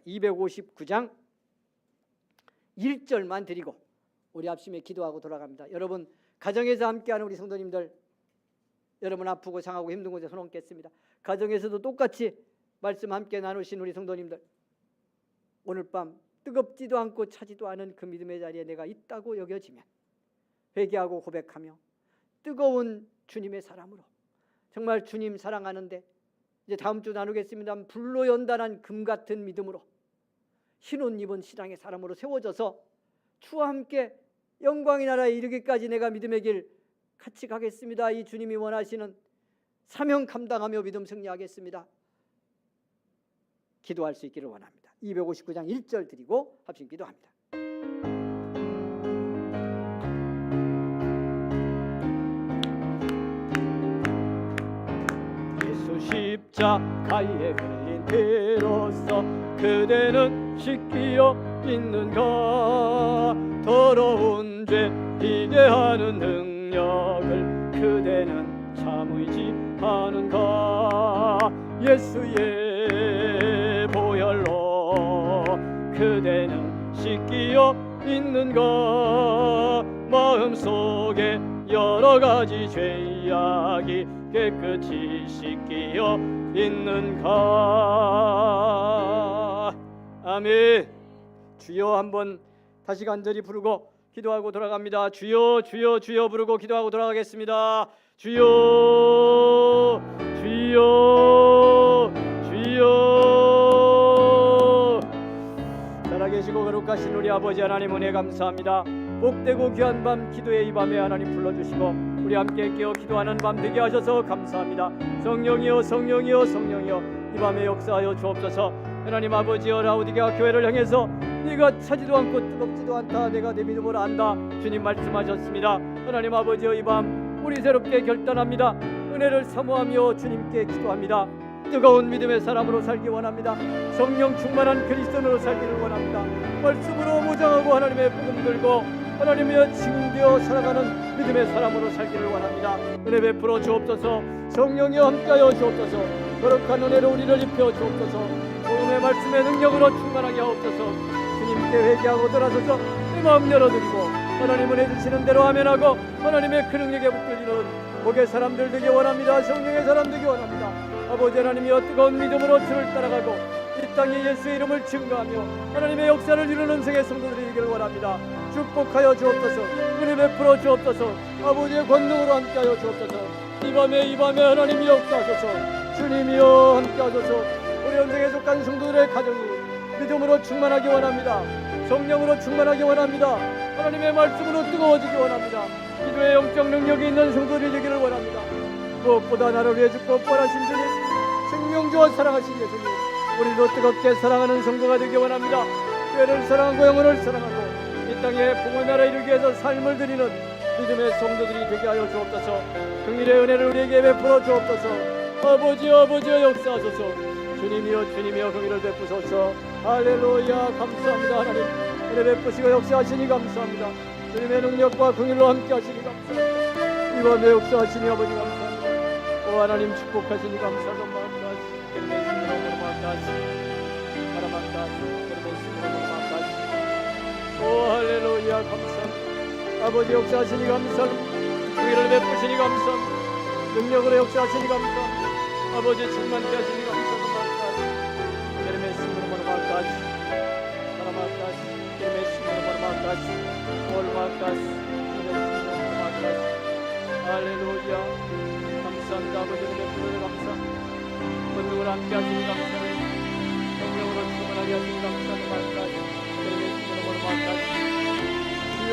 Speaker 3: 259장 1절만 드리고 우리 합심에 기도하고 돌아갑니다. 여러분 가정에서 함께하는 우리 성도님들 여러분 아프고 상하고 힘든 곳에 손 얹겠습니다. 가정에서도 똑같이 말씀 함께 나누신 우리 성도님들 오늘 밤 뜨겁지도 않고 차지도 않은 그 믿음의 자리에 내가 있다고 여겨지면 회개하고 고백하며 뜨거운 주님의 사람으로 정말 주님 사랑하는데 이제 다음 주 나누겠습니다. 불로 연단한 금 같은 믿음으로 흰옷 입은 신앙의 사람으로 세워져서 주와 함께 영광의 나라에 이르기까지 내가 믿음의 길 같이 가겠습니다. 이 주님이 원하시는 사명 감당하며 믿음 승리하겠습니다. 기도할 수 있기를 원합니다. 259장 1절 드리고 합심 기도합니다.
Speaker 4: 예수 십자가에 흘린 피로써 그대는 씻기어 있는가 더러운 죄 비게 하는 능력을 그대는 참으지 않은가 예수의 보혈로 그대는 씻기어 있는가 마음속에 여러 가지 죄악이 깨끗이 씻기어 있는가. 아멘. 주여 한번 다시 간절히 부르고 기도하고 돌아갑니다. 주여 주여 주여 부르고 기도하고 돌아가겠습니다. 주여 주여 주여. 살아계시고 거룩하신 우리 아버지 하나님 은혜 감사합니다. 복되고 귀한 밤 기도의 이 밤에 하나님 불러주시고 우리 함께 깨어 기도하는 밤 되게 하셔서 감사합니다. 성령이여 성령이여 성령이여 이 밤에 역사하여 주옵소서. 하나님 아버지여 라우디게아 교회를 향해서 네가 차지도 않고 뜨겁지도 않다. 내가 내 믿음을 안다. 주님 말씀하셨습니다. 하나님 아버지여, 이 밤 우리 새롭게 결단합니다. 은혜를 사모하며 주님께 기도합니다. 뜨거운 믿음의 사람으로 살기 원합니다. 성령 충만한 그리스도인으로 살기를 원합니다. 말씀으로 무장하고 하나님의 복음 들고 하나님의 증인되어 살아가는 믿음의 사람으로 살기를 원합니다. 은혜 베풀어 주옵소서. 성령이여 함께하여 주옵소서. 거룩한 은혜로 우리를 입혀 주옵소서. 복음의 말씀의 능력으로 충만하게 하옵소서. 주님께 회개하고 돌아서서 이 마음 열어드리고 하나님은 해주시는 대로 아멘하고 하나님의 그 능력에 붙들리는 복의 사람들 되기 원합니다. 성령의 사람 되기 원합니다. 아버지 하나님이여, 뜨거운 믿음으로 주를 따라가고 이 땅에 예수의 이름을 증거하며 하나님의 역사를 이루는 세계 성도들이 되기를 원합니다. 축복하여 주옵소서. 은혜 베풀어 주옵소서. 아버지의 권능으로 함께하여 주옵소서. 이 밤에 하나님이 역사하소서. 주님이여 함께하소서. 우리 현생에 속한 성도들의 가정이 믿음으로 충만하기 원합니다. 성령으로 충만하기 원합니다. 하나님의 말씀으로 뜨거워지기 원합니다. 기도의 영적 능력이 있는 성도들이 되기를 원합니다. 무엇보다 나를 위해 죽고 부활하신 주님, 생명주와 사랑하신 예수님, 우리도 뜨겁게 사랑하는 성도가 되기 원합니다. 교회를 사랑하고 영혼을 사랑하고 이 땅에 복음의 나라 이루기 위해서 삶을 드리는 믿음의 성도들이 되게 하여 주옵소서. 긍휼의 은혜를 우리에게 베풀어 주옵소서. 아버지여 역사하소서. 주님이여 긍휼을 베푸소서. 할렐루야. 감사합니다. 하나님 은혜 베푸시고 역사하시니 감사합니다. 주님의 능력과 긍휼로 함께 하시니 감사합니다. 이 밤에 역사하시니 아버지 감사합니다. 오 하나님 축복하시니 감사합니다. 오 할렐루야. 감사합니다. 아버지 역사하시니 감사합니다. 긍휼을 베푸시니 감사합니다. 능력으로 역사하시니 감사합니다. 아버지 충만케 하시니 감사합니다. 할렐루야. 감사합니다. 아버지의 베풀어 감사합니다. 권능을 함께 하시니 감사합니다. 성령으로 충만하게 하시니 감사합니다. 주여